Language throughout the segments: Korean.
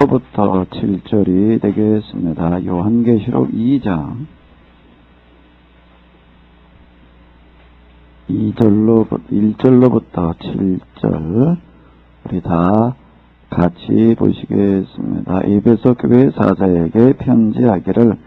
부터 7절이 되겠습니다. 요한계시록 2장 1절로부터 7절 우리 다 같이 보시겠습니다. 에베소 교회 사자에게 편지하기를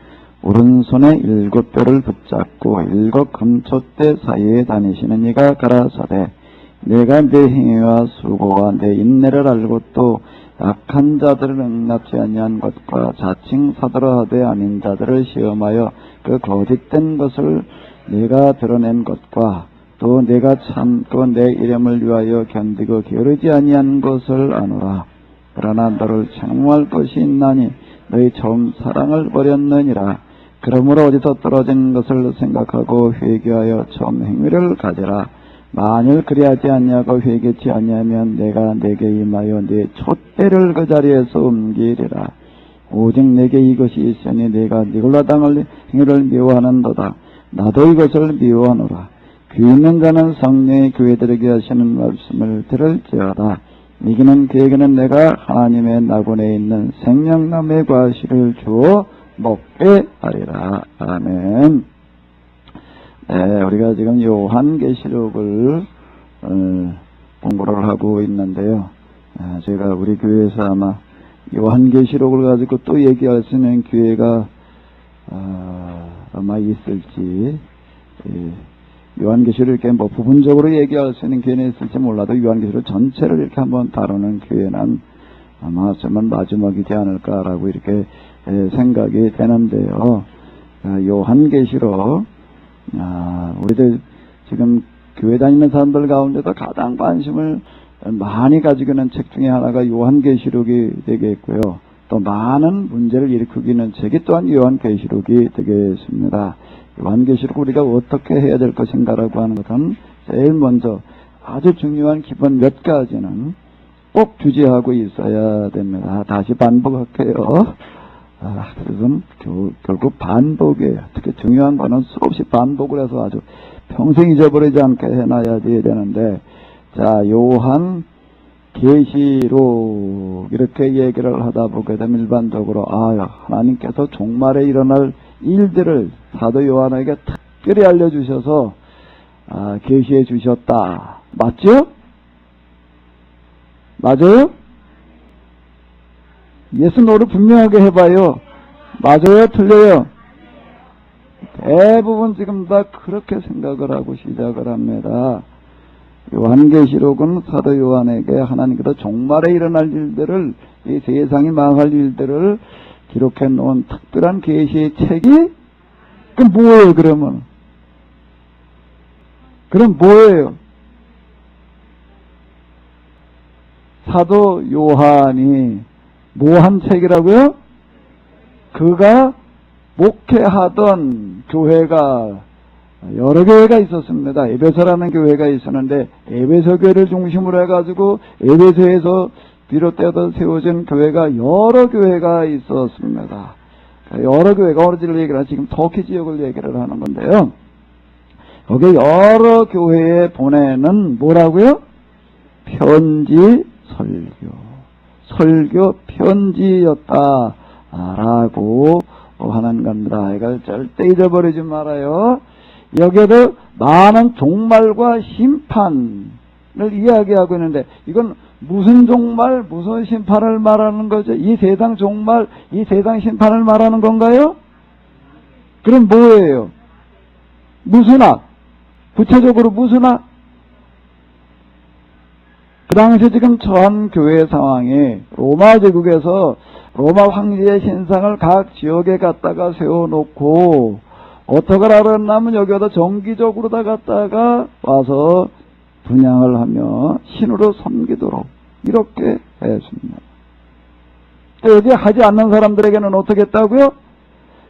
오른손에 7뼈를 붙잡고 7 금촛대 사이에 다니시는 이가 가라사대 내가 내 행위와 수고와 내 인내를 알고 또 약한 자들을 용납지 아니한 것과 자칭 사도라 하되 아닌 자들을 시험하여 그 거짓된 것을 내가 드러낸 것과 또 내가 참고 내 이름을 위하여 견디고 게으르지 아니한 것을 아노라. 그러나 너를 책망할 것이 있나니 너희 처음 사랑을 버렸느니라. 그러므로 어디서 떨어진 것을 생각하고 회개하여 처음 행위를 가져라. 만일 그리하지 아니하고 회개치 아니하면 내가 내게 임하여 네 촛대를 그 자리에서 옮기리라. 오직 내게 이것이 있으니 내가 니골라 당할 행위를 미워하는도다. 나도 이것을 미워하노라. 귀 있는 자는 성령의 교회들에게 하시는 말씀을 들을지어다. 이기는 그에게는 내가 하나님의 나군에 있는 생명나무의 과실을 주어 먹게 하리라. 아멘. 네, 우리가 지금 요한계시록을 공부를 하고 있는데요. 제가 우리 교회에서 아마 요한계시록을 가지고 또 얘기할 수 있는 기회가 아마 있을지, 요한계시록 이렇게 뭐 부분적으로 얘기할 수 있는 기회는 있을지 몰라도 요한계시록 전체를 이렇게 한번 다루는 기회는 아마 정말 마지막이지 않을까라고 이렇게 생각이 되는데요. 요한계시록 우리들 지금 교회 다니는 사람들 가운데도 가장 관심을 많이 가지고 있는 책 중에 하나가 요한계시록이 되겠고요. 또 많은 문제를 일으키고 있는 책이 또한 요한계시록이 되겠습니다. 요한계시록 우리가 어떻게 해야 될 것인가라고 하는 것은 제일 먼저 아주 중요한 기본 몇 가지는 꼭 주제하고 있어야 됩니다. 다시 반복할게요. 그래서 결국 반복이에요. 특히 중요한 거는 수없이 반복을 해서 아주 평생 잊어버리지 않게 해놔야지 되는데, 자, 요한 계시록 이렇게 얘기를 하다 보게 되면 일반적으로 하나님께서 종말에 일어날 일들을 사도 요한에게 특별히 알려주셔서 계시해 주셨다. 맞죠? 맞아요? 예스 노를 분명하게 해봐요. 맞아요? 틀려요? 대부분 지금 다 그렇게 생각을 하고 시작을 합니다. 요한계시록은 사도 요한에게 하나님께서 종말에 일어날 일들을, 이 세상이 망할 일들을 기록해 놓은 특별한 계시의 책이, 그럼 뭐예요, 그러면? 그럼 뭐예요? 사도 요한이 뭐 한 책이라고요? 그가 목회하던 교회가 여러 교회가 있었습니다. 에베소라는 교회가 있었는데 에베소 교회를 중심으로 해가지고 에베소에서 비롯되어서 세워진 교회가 여러 교회가 있었습니다. 여러 교회가 어디를 얘기를 하지? 지금 터키 지역을 얘기를 하는 건데요. 거기 여러 교회에 보내는 뭐라고요? 편지, 설교 편지였다라고 하는 겁니다. 이걸 절대 잊어버리지 말아요. 여기에도 많은 종말과 심판을 이야기하고 있는데, 이건 무슨 종말, 무슨 심판을 말하는 거죠? 이 세상 종말, 이 세상 심판을 말하는 건가요? 그럼 뭐예요? 무슨 악? 구체적으로 무슨 악? 그 당시 지금 전 교회 상황이 로마 제국에서 로마 황제의 신상을 각 지역에 갖다가 세워놓고 어떻게 하려면 여기다 정기적으로 다 갖다가 와서 분향을 하며 신으로 섬기도록 이렇게 했습니다. 여기 하지 않는 사람들에게는 어떻게 했다고요?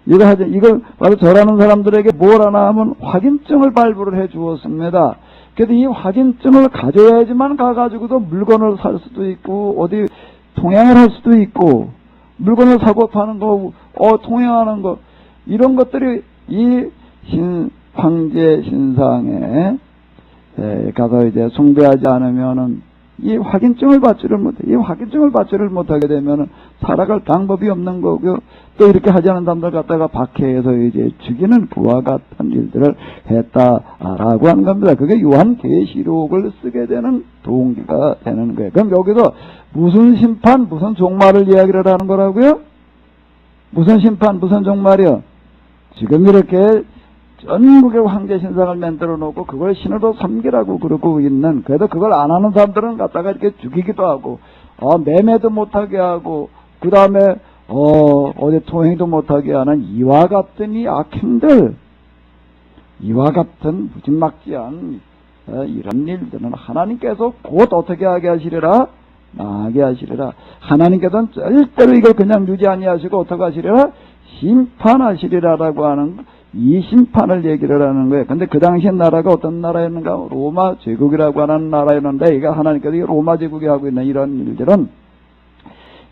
이걸 와서 절하는 사람들에게 뭘 하나 하면 확인증을 발부를 해 주었습니다. 그래서 이 확인증을 가져야지만 가가지고도 물건을 살 수도 있고, 어디 통행을 할 수도 있고, 물건을 사고 파는 거, 통행하는 거, 이런 것들이 이 황제 신상에 가서 이제 숭배하지 않으면은 이 확인증을 받지를 못해. 이 확인증을 받지를 못하게 되면 살아갈 방법이 없는 거고요. 또 이렇게 하지 않은 사람들 갖다가 박해해서 이제 죽이는 그와 같은 일들을 했다라고 하는 겁니다. 그게 요한계시록을 쓰게 되는 동기가 되는 거예요. 그럼 여기서 무슨 심판, 무슨 종말을 이야기를 하는 거라고요? 무슨 심판, 무슨 종말이요? 지금 이렇게 전국의 황제 신상을 만들어 놓고 그걸 신으로 섬기라고 그러고 있는, 그래도 그걸 안 하는 사람들은 갖다가 이렇게 죽이기도 하고, 매매도 못하게 하고, 그 다음에, 어디 통행도 못하게 하는 이와 같은 이 악행들, 이와 같은 무지막지한, 이런 일들은 하나님께서 곧 어떻게 하게 하시리라? 나게 하시리라. 하나님께서는 절대로 이걸 그냥 유지 아니하시고 어떻게 하시리라? 심판하시리라라고 하는 이 심판을 얘기를 하는 거예요. 근데 그 당시에 나라가 어떤 나라였는가? 로마 제국이라고 하는 나라였는데, 이게 하나님께서 이 로마 제국이 하고 있는 이런 일들은,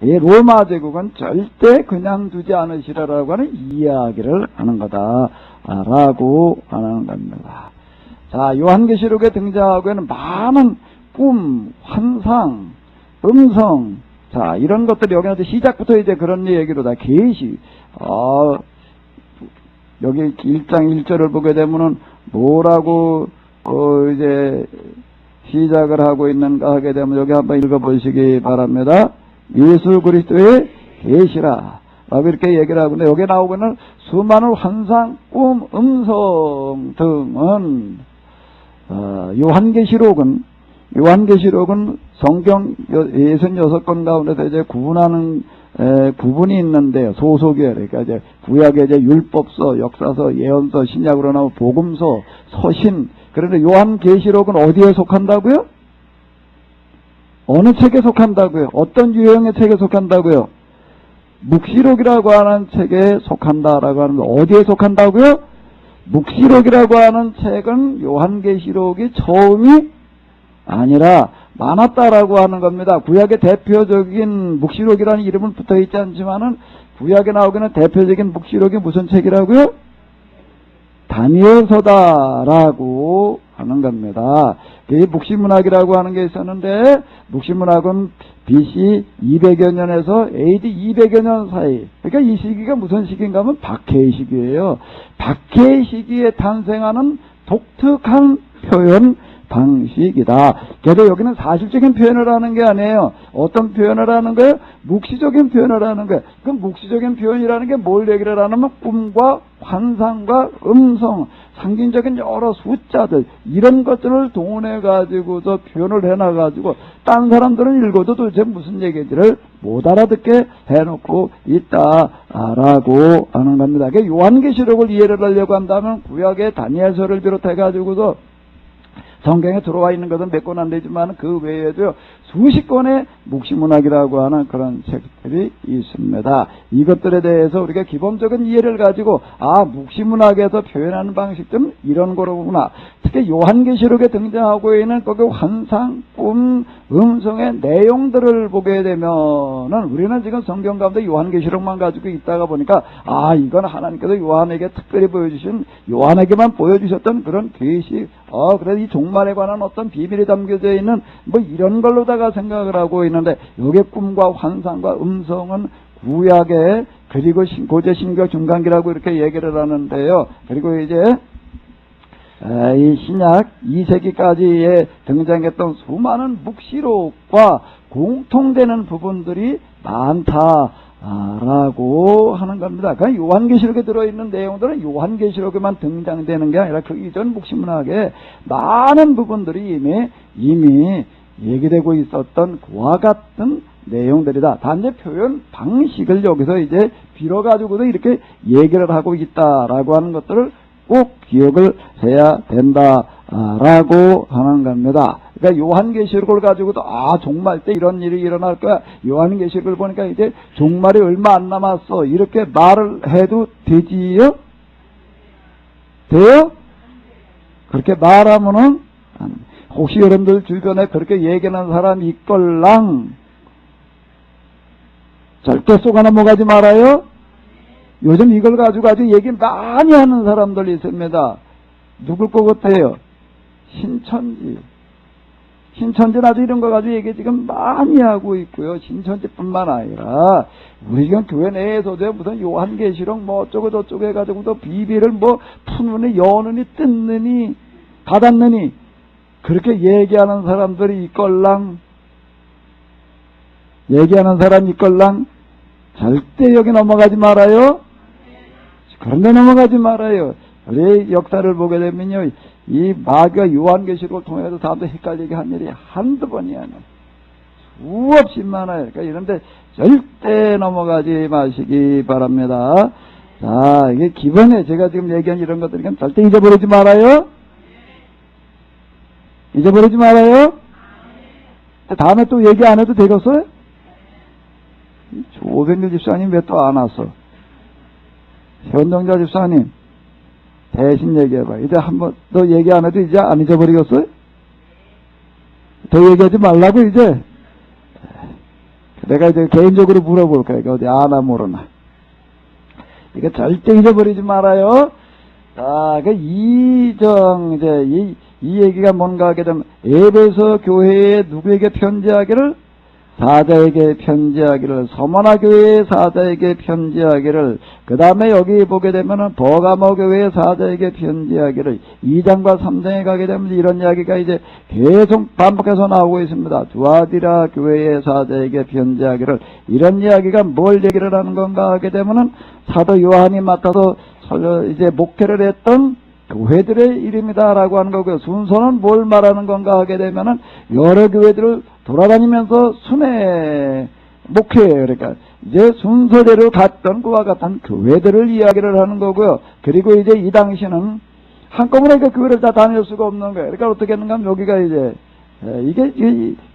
이 로마 제국은 절대 그냥 두지 않으시라라고 하는 이야기를 하는 거다라고 하는 겁니다. 자, 요한계시록에 등장하고 있는 많은 꿈, 환상, 음성, 자, 이런 것들이 여기는 시작부터 이제 그런 얘기로 다 계시, 여기 1장 1절을 보게 되면은 뭐라고 이제 시작을 하고 있는가 하게 되면 여기 한번 읽어보시기 바랍니다. 예수 그리스도의 계시라 라고 이렇게 얘기를 하고 있는데, 여기에 나오고는 수많은 환상, 꿈, 음성 등은 요한계시록은 성경 66권 가운데서 이제 구분하는 구분이 있는데요. 소속이에요. 그러니까 이제 구약의 이제 율법서, 역사서, 예언서, 신약으로 나오는 복음서, 서신. 그런데 요한계시록은 어디에 속한다고요? 어느 책에 속한다고요? 어떤 유형의 책에 속한다고요? 묵시록이라고 하는 책에 속한다라고 하는데, 어디에 속한다고요? 묵시록이라고 하는 책은 요한계시록이 처음이 아니라 많았다라고 하는 겁니다. 구약의 대표적인 묵시록이라는 이름은 붙어있지 않지만은 구약에 나오기는 대표적인 묵시록이 무슨 책이라고요? 다니엘서다라고 하는 겁니다. 이 묵시문학이라고 하는 게 있었는데, 묵시문학은 BC 200여 년에서 AD 200여 년 사이, 그러니까 이 시기가 무슨 시기인가 하면 박해의 시기예요. 박해의 시기에 탄생하는 독특한 표현 방식이다. 그래도 여기는 사실적인 표현을 하는 게 아니에요. 어떤 표현을 하는 거예요? 묵시적인 표현을 하는 거예요. 그럼 묵시적인 표현이라는 게 뭘 얘기를 하냐면 꿈과 환상과 음성, 상징적인 여러 숫자들, 이런 것들을 동원해 가지고서 표현을 해놔 가지고 딴 사람들은 읽어도 도대체 무슨 얘기인지를 못 알아듣게 해놓고 있다라고 하는 겁니다. 요한계시록을 이해를 하려고 한다면 구약의 다니엘서를 비롯해 가지고서 성경에 들어와 있는 것은 몇 권 안 되지만 그 외에도요, 수십 권의 묵시문학이라고 하는 그런 책들이 있습니다. 이것들에 대해서 우리가 기본적인 이해를 가지고, 묵시문학에서 표현하는 방식은 이런 거로구나. 특히 요한계시록에 등장하고 있는 거기 환상, 꿈, 음성의 내용들을 보게 되면은, 우리는 지금 성경 가운데 요한계시록만 가지고 있다가 보니까, 이건 하나님께서 요한에게 특별히 보여주신, 요한에게만 보여주셨던 그런 계시, 그래서 이 종말에 관한 어떤 비밀이 담겨져 있는 뭐 이런 걸로다가 생각을 하고 있는데, 여기에 꿈과 환상과 음성은 구약의, 그리고 고대 신약 중간기라고 이렇게 얘기를 하는데요. 그리고 이제 이 신약 2세기까지에 등장했던 수많은 묵시록과 공통되는 부분들이 많다라고 하는 겁니다. 그러니까 요한계시록에 들어있는 내용들은 요한계시록에만 등장되는 게 아니라 그 이전 묵시문학에 많은 부분들이 이미 얘기되고 있었던 그와 같은 내용들이다. 단지 표현 방식을 여기서 이제 빌어가지고도 이렇게 얘기를 하고 있다라고 하는 것들을 꼭 기억을 해야 된다라고 하는 겁니다. 그러니까 요한계시록을 가지고도 종말 때 이런 일이 일어날 거야. 요한계시록을 보니까 이제 종말이 얼마 안 남았어. 이렇게 말을 해도 되지요? 돼요? 그렇게 말하면은 혹시 여러분들 주변에 그렇게 얘기하는 사람이 있걸랑 절대 속 하나 먹하지 말아요. 요즘 이걸 가지고 아주 얘기 많이 하는 사람들이 있습니다. 누굴 것 같아요? 신천지. 신천지 나도 이런 거 가지고 얘기 지금 많이 하고 있고요. 신천지뿐만 아니라 우리 지금 교회 내에서도 무슨 요한계시록 뭐 어쩌고 저쩌고 해가지고 또 비비를 뭐 푸느니 여느니 뜯느니 닫았느니 그렇게 얘기하는 사람들이 있걸랑 얘기하는 사람이 있걸랑 절대 여기 넘어가지 말아요. 그런데 넘어가지 말아요. 우리 역사를 보게 되면요, 이 마귀가 요한계시록을 통해서 사람들 헷갈리게 한 일이 한두 번이 아니에요. 수없이 많아요. 그러니까 이런데 절대 넘어가지 마시기 바랍니다. 자, 이게 기본에 제가 지금 얘기한 이런 것들이 절대 잊어버리지 말아요. 잊어버리지 말아요. 다음에 또 얘기 안 해도 되겠어요? 오백일 집사님 왜 또 안 왔어? 현동자 집사님 대신 얘기해봐. 이제 한번 더 얘기 안 해도 이제 안 잊어버리겠어요? 더 얘기하지 말라고 이제. 내가 이제 개인적으로 물어볼 거야. 어디 아나 모르나. 이거 절대 잊어버리지 말아요. 자, 이제 이 얘기가 뭔가 하게 되면 에베소 교회에 누구에게 편지하기를? 사자에게 편지하기를, 서머나 교회의 사자에게 편지하기를, 그 다음에 여기 보게 되면은 버가모 교회의 사자에게 편지하기를, 2장과 3장에 가게 되면 이런 이야기가 이제 계속 반복해서 나오고 있습니다. 두아디라 교회의 사자에게 편지하기를, 이런 이야기가 뭘 얘기를 하는 건가 하게 되면은 사도 요한이 맡아서 이제 목회를 했던 교회들의 이름이다라고 하는 거고요. 순서는 뭘 말하는 건가 하게 되면은 여러 교회들을 돌아다니면서 순회 목회, 그러니까 이제 순서대로 갔던 그와 같은 교회들을 이야기를 하는 거고요. 그리고 이제 이 당시는 한꺼번에 그 교회를 다 다닐 수가 없는 거예요. 그러니까 어떻게 했는가 하면 여기가 이제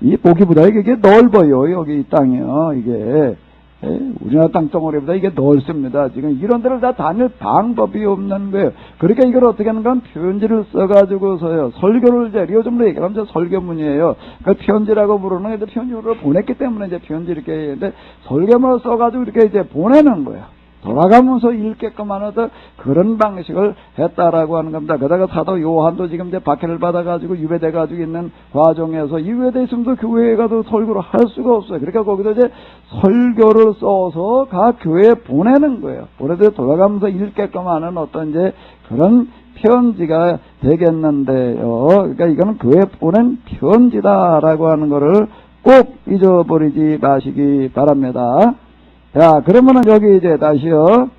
이 보기보다 이게 넓어요. 여기 이 땅이요. 이게 우리나라 땅덩어리보다 이게 넓습니다. 지금 이런 데를 다 다닐 방법이 없는 거예요. 그러니까 이걸 어떻게 하는가 하면 편지를 써가지고서요. 설교를 이제 요즘으로 얘기하면 설교문이에요. 그 편지라고 부르는 게 편지로 보냈기 때문에 이제 편지 이렇게 했는데 설교문을 써가지고 이렇게 이제 보내는 거예요. 돌아가면서 읽게끔 하는 그런 방식을 했다라고 하는 겁니다. 그러다가 사도 요한도 지금 이제 박해를 받아가지고 유배돼가지고 있는 과정에서 이 유배돼 있으면서 교회에 가도 설교를 할 수가 없어요. 그러니까 거기서 이제 설교를 써서 각 교회에 보내는 거예요. 보내서 돌아가면서 읽게끔 하는 어떤 이제 그런 편지가 되겠는데요. 그러니까 이거는 교회에 보낸 편지다라고 하는 거를 꼭 잊어버리지 마시기 바랍니다. 자, 그러면은 여기 이제 다시요.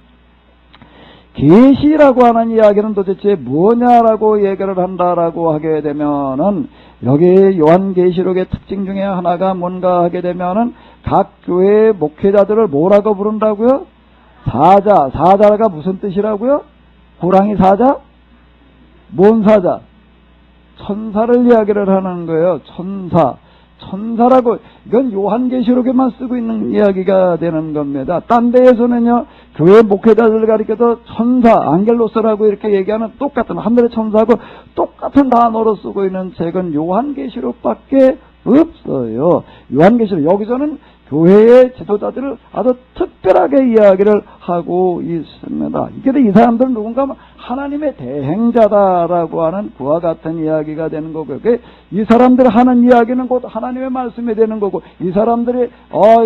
계시라고 하는 이야기는 도대체 뭐냐라고 얘기를 한다라고 하게 되면은 여기 요한계시록의 특징 중에 하나가 뭔가 하게 되면은 각 교회의 목회자들을 뭐라고 부른다고요? 사자. 사자가 무슨 뜻이라고요? 호랑이 사자? 뭔 사자? 천사를 이야기를 하는 거예요. 천사. 천사라고, 이건 요한계시록에만 쓰고 있는 이야기가 되는 겁니다. 딴 데에서는요, 교회 목회자들을 가리켜서 천사, 안겔로스라고 이렇게 얘기하는 똑같은, 하늘의 천사하고 똑같은 단어로 쓰고 있는 책은 요한계시록밖에 없어요. 요한계시록, 여기서는 교회의 지도자들을 아주 특별하게 이야기를 하고 있습니다. 이게 이 사람들은 누군가 하나님의 대행자다라고 하는 그와 같은 이야기가 되는 거고요. 이 사람들이 하는 이야기는 곧 하나님의 말씀이 되는 거고, 이 사람들이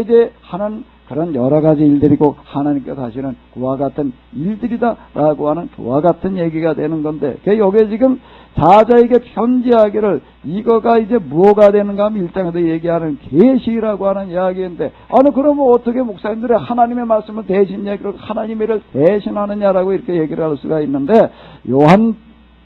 이제 하는 그런 여러 가지 일들이고 하나님께서 하시는 그와 같은 일들이다라고 하는 그와 같은 얘기가 되는 건데, 여기에 지금 사자에게 편지하기를, 이거가 이제 뭐가 되는가 하면 1장에서 얘기하는 계시라고 하는 이야기인데, 그러면 어떻게 목사님들이 하나님의 말씀을 대신 얘기를, 하나님을 대신하느냐라고 이렇게 얘기를 할 수가 있는데, 요한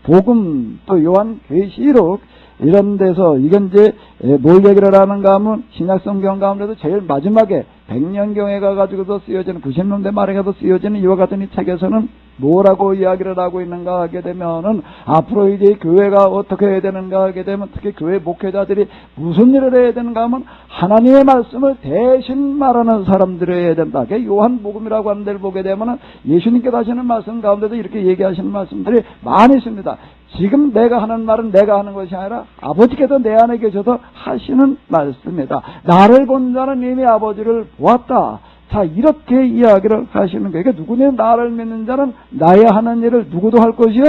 복음 또 요한 계시록 이런 데서 이건 이제 뭘 얘기를 하는가 하면 신약성경 가운데도 제일 마지막에 백년경에 가가지고서 쓰여지는 90년대 말에 가서 쓰여지는 이와 같은 이 책에서는 뭐라고 이야기를 하고 있는가 하게 되면은 앞으로 이제 교회가 어떻게 해야 되는가 하게 되면 특히 교회 목회자들이 무슨 일을 해야 되는가 하면 하나님의 말씀을 대신 말하는 사람들이 해야 된다. 요한복음이라고 하는 데를 보게 되면은 예수님께서 하시는 말씀 가운데도 이렇게 얘기하시는 말씀들이 많이 있습니다. 지금 내가 하는 말은 내가 하는 것이 아니라 아버지께서 내 안에 계셔서 하시는 말씀이다. 나를 본 자는 이미 아버지를 보았다. 자, 이렇게 이야기를 하시는 거예요. 누구냐? 나를 믿는 자는 나의 하는 일을 누구도 할 것이요?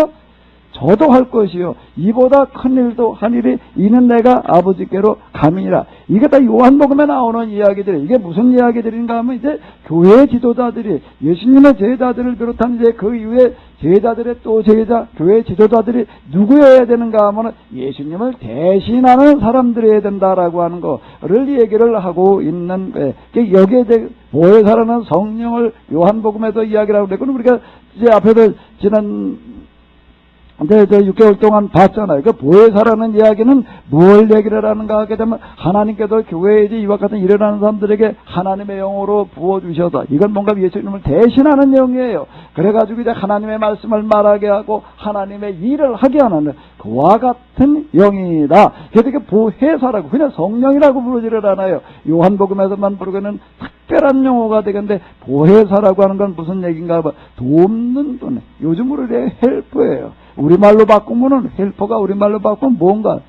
저도 할 것이요 이보다 큰 일도 한 일이 이는 내가 아버지께로 감이니라. 이게 다 요한복음에 나오는 이야기들이, 이게 무슨 이야기들인가 하면 이제 교회 지도자들이, 예수님의 제자들을 비롯한 이제 그 이후에 제자들의 또 제자, 교회 지도자들이 누구여야 되는가 하면 예수님을 대신하는 사람들이어야 된다라고 하는 거를 얘기를 하고 있는 거예요. 여기에 보혜사라는 성령을 요한복음에도 이야기를 하고 그랬고, 우리가 이제 앞에도 지난 근데 6개월 동안 봤잖아요. 그 보혜사라는 이야기는 뭘 얘기를 하는가 하게 되면 하나님께서 교회에 이제 이와 같은 일을 하는 사람들에게 하나님의 영으로 부어주셔서, 이건 뭔가 예수님을 대신하는 내용이에요. 그래가지고 이제 하나님의 말씀을 말하게 하고 하나님의 일을 하게 하는 그와 같은 영이다. 그래서 이게 보혜사라고, 그냥 성령이라고 부르지를 않아요. 요한복음에서만 부르기는 특별한 용어가 되겠는데, 보혜사라고 하는 건 무슨 얘기인가 하면 돕는 분, 요즘 우리의 헬퍼예요. 우리말로 바꾸면은, 헬퍼가 우리말로 바꾸면 뭔가,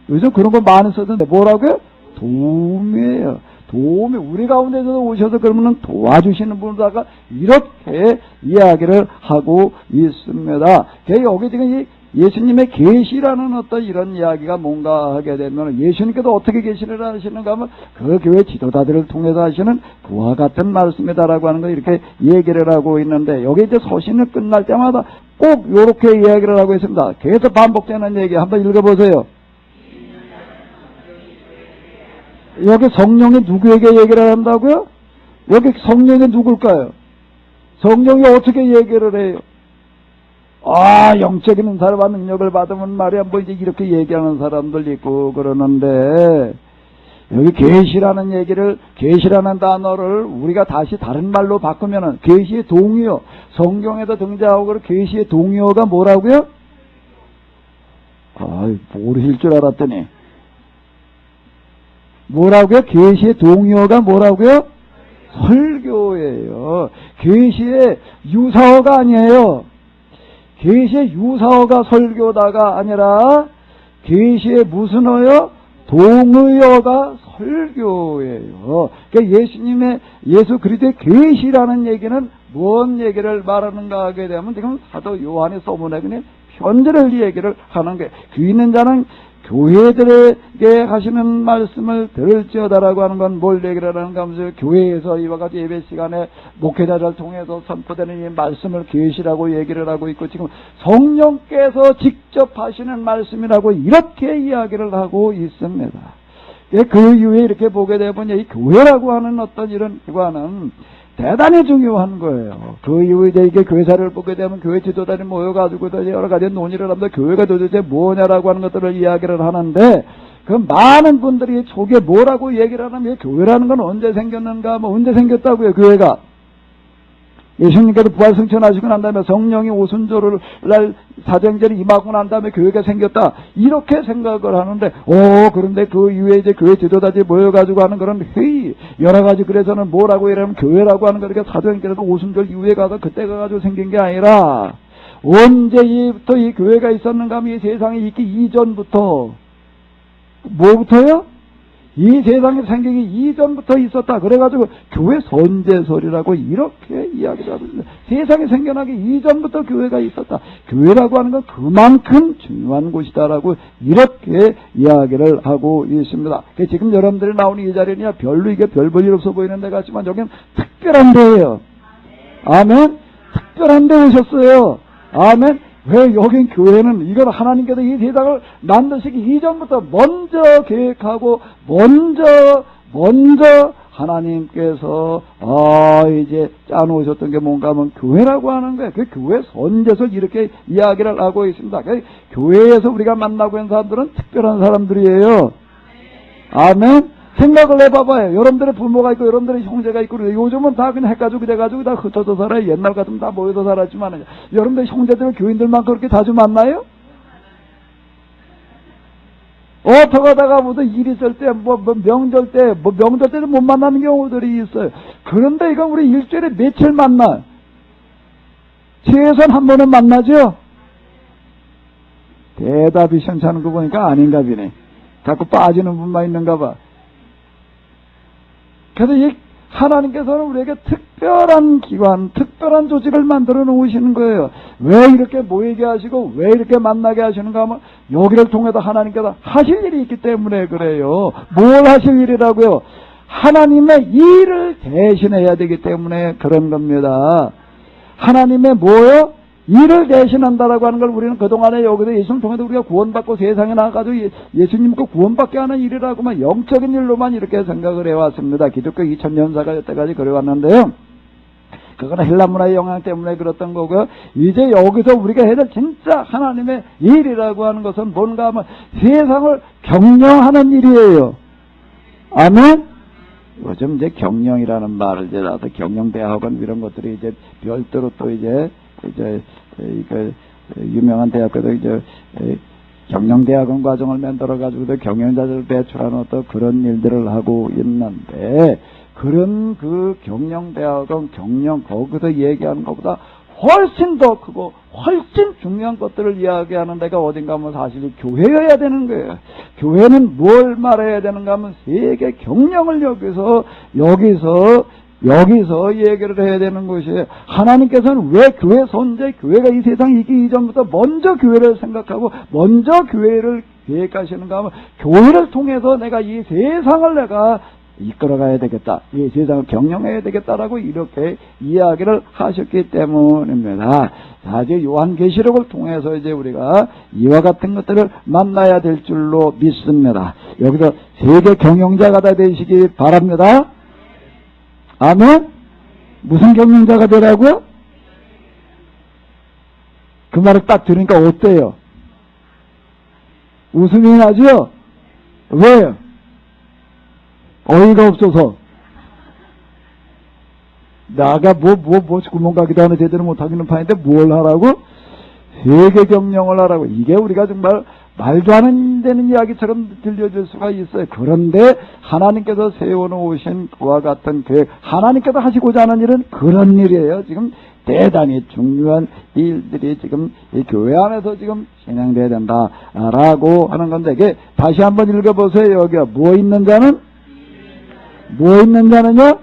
요즘 그런 거 많이 쓰던데, 뭐라고요? 도움이에요. 도움이, 우리 가운데서 오셔서 그러면은 도와주시는 분이다가 이렇게 이야기를 하고 있습니다. 여기 지금 이 예수님의 계시라는 어떤 이런 이야기가 뭔가 하게 되면, 예수님께서 어떻게 계시를 하시는가 하면 그 교회 지도자들을 통해서 하시는 그와 같은 말씀이다라고 하는 거 이렇게 얘기를 하고 있는데, 여기 이제 서신을 끝날 때마다 꼭 이렇게 이야기를 하고 있습니다. 계속 반복되는 얘기 한번 읽어보세요. 여기 성령이 누구에게 얘기를 한다고요? 여기 성령이 누굴까요? 성령이 어떻게 얘기를 해요? 영적인 사람과 능력을 받으면 말이야, 뭐 이제 이렇게 얘기하는 사람들 있고 그러는데, 여기 계시라는 얘기를, 계시라는 단어를 우리가 다시 다른 말로 바꾸면은 계시의 동의어, 성경에도 등장하고 그런 계시의 동의어가 뭐라고요? 모르실 줄 알았더니 뭐라고요? 계시의 동의어가 뭐라고요? 설교예요. 계시의 유사어가 아니에요. 계시의 유사어가 설교다가 아니라 계시의 무슨 어요? 동의어가 설교예요. 그러니까 예수 그리스도의 계시라는 얘기는 뭔 얘기를 말하는가 하게 되면 지금 사도 요한의 서문에 그냥 편지를 얘기를 하는 거예요. 귀 있는 자는 교회들에게 하시는 말씀을 들을지어다라고 하는 건 뭘 얘기를 하는가 하면서, 교회에서 이와 같이 예배 시간에 목회자를 통해서 선포되는 이 말씀을 계시라고 얘기를 하고 있고, 지금 성령께서 직접 하시는 말씀이라고 이렇게 이야기를 하고 있습니다. 그 이후에 이렇게 보게 되면 이 교회라고 하는 어떤 이런 기관은 대단히 중요한 거예요. 그 이후에 이제 이게 교회사를 보게 되면 교회 지도자들이 모여가지고 여러 가지 논의를 합니다. 교회가 도대체 뭐냐라고 하는 것들을 이야기를 하는데, 그 많은 분들이 저게 뭐라고 얘기를 하냐면, 교회라는 건 언제 생겼는가, 언제 생겼다고요, 교회가. 예수님께서 부활 승천하시고 난 다음에 성령이 오순절을 날 사정절이 임하고 난 다음에 교회가 생겼다, 이렇게 생각을 하는데, 그런데 그 이후에 이제 교회 지도자들이 모여가지고 하는 그런 회의, 여러 가지, 그래서는 뭐라고 이러면 교회라고 하는 거니까 사도행전에서 오순절 이후에 가서 그때 가가지고 생긴 게 아니라, 언제부터 이 교회가 있었는가 하면 이 세상에 있기 이전부터, 뭐부터요? 이 세상이 생기기 이전부터 있었다. 그래가지고 교회 선제설이라고 이렇게 이야기를 하거든요. 세상이 생겨나기 이전부터 교회가 있었다. 교회라고 하는 건 그만큼 중요한 곳이다라고 이렇게 이야기를 하고 있습니다. 지금 여러분들이 나오는 이 자리는 별로 이게 별 볼 일 없어 보이는 데 같지만 여기는 특별한 데예요. 아멘. 특별한 데 오셨어요. 아멘. 왜 여긴 교회는 이걸 하나님께서 이 세상을 만드시기 이전부터 먼저 계획하고 먼저 하나님께서 이제 짜놓으셨던 게 뭔가 하면 교회라고 하는 거예요. 그 교회 선제설 이렇게 이야기를 하고 있습니다. 교회에서 우리가 만나고 있는 사람들은 특별한 사람들이에요. 아멘. 생각을 해봐봐요. 여러분들의 부모가 있고 여러분들의 형제가 있고, 요즘은 다 그냥 헷가지고 그래가지고 다 흩어져 살아요. 옛날 같으면 다 모여서 살았지만, 여러분들 형제들 교인들만 그렇게 자주 만나요? 어떡하다가 무슨 일 있을 때, 명절 때, 명절 때는 못 만나는 경우들이 있어요. 그런데 이건 우리 일주일에 며칠 만나? 최소한 한 번은 만나죠? 대답이 시원찮은 거 보니까 아닌가 보네. 자꾸 빠지는 분만 있는가 봐. 그래서 하나님께서는 우리에게 특별한 기관, 특별한 조직을 만들어 놓으시는 거예요. 왜 이렇게 모이게 하시고 왜 이렇게 만나게 하시는가 하면 여기를 통해서 하나님께서 하실 일이 있기 때문에 그래요. 뭘 하실 일이라고요? 하나님의 일을 대신해야 되기 때문에 그런 겁니다. 하나님의 뭐요? 일을 대신한다라고 하는 걸 우리는 그동안에 여기서 예수를 통해서 우리가 구원받고 세상에 나가가지고 예수님과 구원받게 하는 일이라고만 영적인 일로만 이렇게 생각을 해왔습니다. 기독교 2000년사가 여태까지 그래왔는데요. 그건 헬라 문화의 영향 때문에 그랬던 거고요. 이제 여기서 우리가 해야 될 진짜 하나님의 일이라고 하는 것은 뭔가 하면 세상을 경영하는 일이에요. 아멘? 요즘 이제 경영이라는 말을 이제 나서 경영대학원 이런 것들이 이제 별도로 또 이제 유명한 대학교도 이제 경영대학원 과정을 만들어 가지고도 경영자들을 배출하는 어떤 그런 일들을 하고 있는데, 그런 그 경영대학원 경영 거기서 얘기하는 것보다 훨씬 더 크고 훨씬 중요한 것들을 이야기하는 데가 어딘가 하면 사실 교회여야 되는 거예요. 교회는 뭘 말해야 되는가 하면 세계 경영을 여기서 얘기를 해야 되는 것이에요. 하나님께서는 왜 교회 존재, 교회가 이 세상에 있기 이전부터 먼저 교회를 생각하고 먼저 교회를 계획하시는가 하면 교회를 통해서 내가 이 세상을 내가 이끌어가야 되겠다, 이 세상을 경영해야 되겠다라고 이렇게 이야기를 하셨기 때문입니다. 사실 요한계시록을 통해서 이제 우리가 이와 같은 것들을 만나야 될 줄로 믿습니다. 여기서 세계 경영자가 다 되시기 바랍니다. 아멘? 무슨 경영자가 되라고요? 그 말을 딱 들으니까 어때요? 웃음이 나죠? 왜요? 어이가 없어서. 나가 구멍가기도 하는 제대로 못하기는 판인데 뭘 하라고? 세계 경영을 하라고. 이게 우리가 정말 말도 안 되는 이야기처럼 들려줄 수가 있어요. 그런데 하나님께서 세워놓으신 그와 같은 계획, 하나님께서 하시고자 하는 일은 그런 일이에요. 지금 대단히 중요한 일들이 지금 이 교회 안에서 지금 진행돼야 된다라고 하는 건데, 이게 다시 한번 읽어보세요. 여기가 뭐 있는 자는? 뭐 있는 자는요?